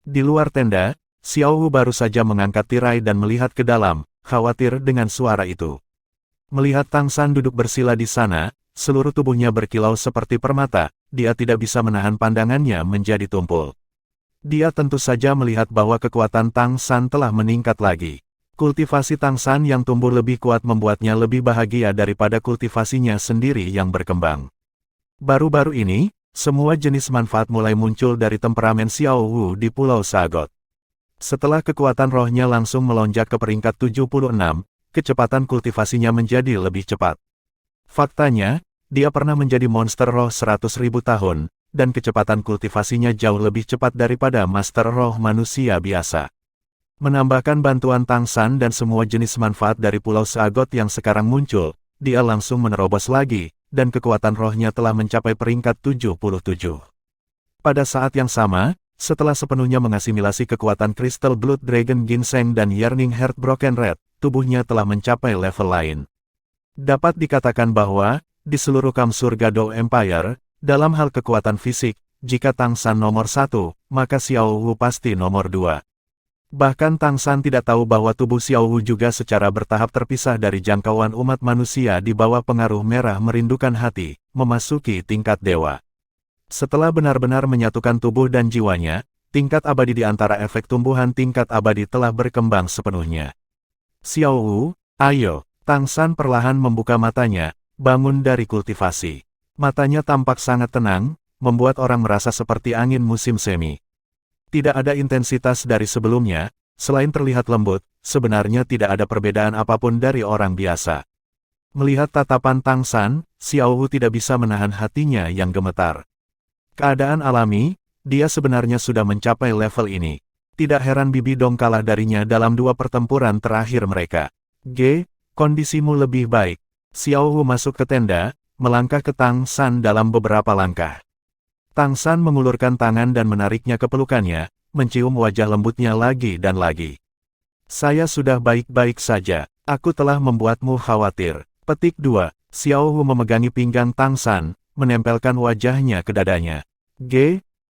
Di luar tenda, Xiao Wu baru saja mengangkat tirai dan melihat ke dalam, khawatir dengan suara itu. Melihat Tang San duduk bersila di sana, seluruh tubuhnya berkilau seperti permata, dia tidak bisa menahan pandangannya menjadi tumpul. Dia tentu saja melihat bahwa kekuatan Tang San telah meningkat lagi. Kultivasi Tang San yang tumbuh lebih kuat membuatnya lebih bahagia daripada kultivasinya sendiri yang berkembang. Baru-baru ini, semua jenis manfaat mulai muncul dari temperamen Xiao Wu di Pulau Sagot. Setelah kekuatan rohnya langsung melonjak ke peringkat 76, kecepatan kultivasinya menjadi lebih cepat. Faktanya, dia pernah menjadi monster roh 100.000 tahun, dan kecepatan kultivasinya jauh lebih cepat daripada master roh manusia biasa. Menambahkan bantuan Tang San dan semua jenis manfaat dari Pulau Sagot yang sekarang muncul, dia langsung menerobos lagi, dan kekuatan rohnya telah mencapai peringkat 77. Pada saat yang sama, setelah sepenuhnya mengasimilasi kekuatan Crystal Blood Dragon Ginseng dan Yearning Heart Broken Red, tubuhnya telah mencapai level lain. Dapat dikatakan bahwa, di seluruh Kam Surga Dou Empire, Dalam hal kekuatan fisik, jika Tang San nomor 1, maka Xiao Wu pasti nomor 2. Bahkan Tang San tidak tahu bahwa tubuh Xiao Wu juga secara bertahap terpisah dari jangkauan umat manusia di bawah pengaruh merah merindukan hati, memasuki tingkat dewa. Setelah benar-benar menyatukan tubuh dan jiwanya, tingkat abadi di antara efek tumbuhan tingkat abadi telah berkembang sepenuhnya. Xiao Wu, ayo. Tang San perlahan membuka matanya, bangun dari kultivasi. Matanya tampak sangat tenang, membuat orang merasa seperti angin musim semi. Tidak ada intensitas dari sebelumnya, selain terlihat lembut, sebenarnya tidak ada perbedaan apapun dari orang biasa. Melihat tatapan Tang San, Xiao Wu tidak bisa menahan hatinya yang gemetar. Keadaan alami, dia sebenarnya sudah mencapai level ini. Tidak heran Bibi Dong kalah darinya dalam 2 pertempuran terakhir mereka. Kondisimu lebih baik. Xiao Wu masuk ke tenda, melangkah ke Tang San dalam beberapa langkah. Tang San mengulurkan tangan dan menariknya ke pelukannya, mencium wajah lembutnya lagi dan lagi. Saya sudah baik-baik saja, aku telah membuatmu khawatir. Petik 2. Xiao Wu memegangi pinggang Tang San, menempelkan wajahnya ke dadanya.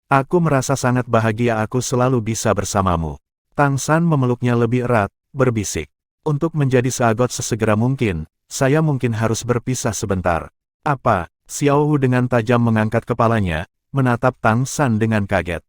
Aku merasa sangat bahagia aku selalu bisa bersamamu. Tang San memeluknya lebih erat, berbisik. Untuk menjadi sahabat sesegera mungkin, saya mungkin harus berpisah sebentar. Apa? Xiao Wu dengan tajam mengangkat kepalanya, menatap Tang San dengan kaget.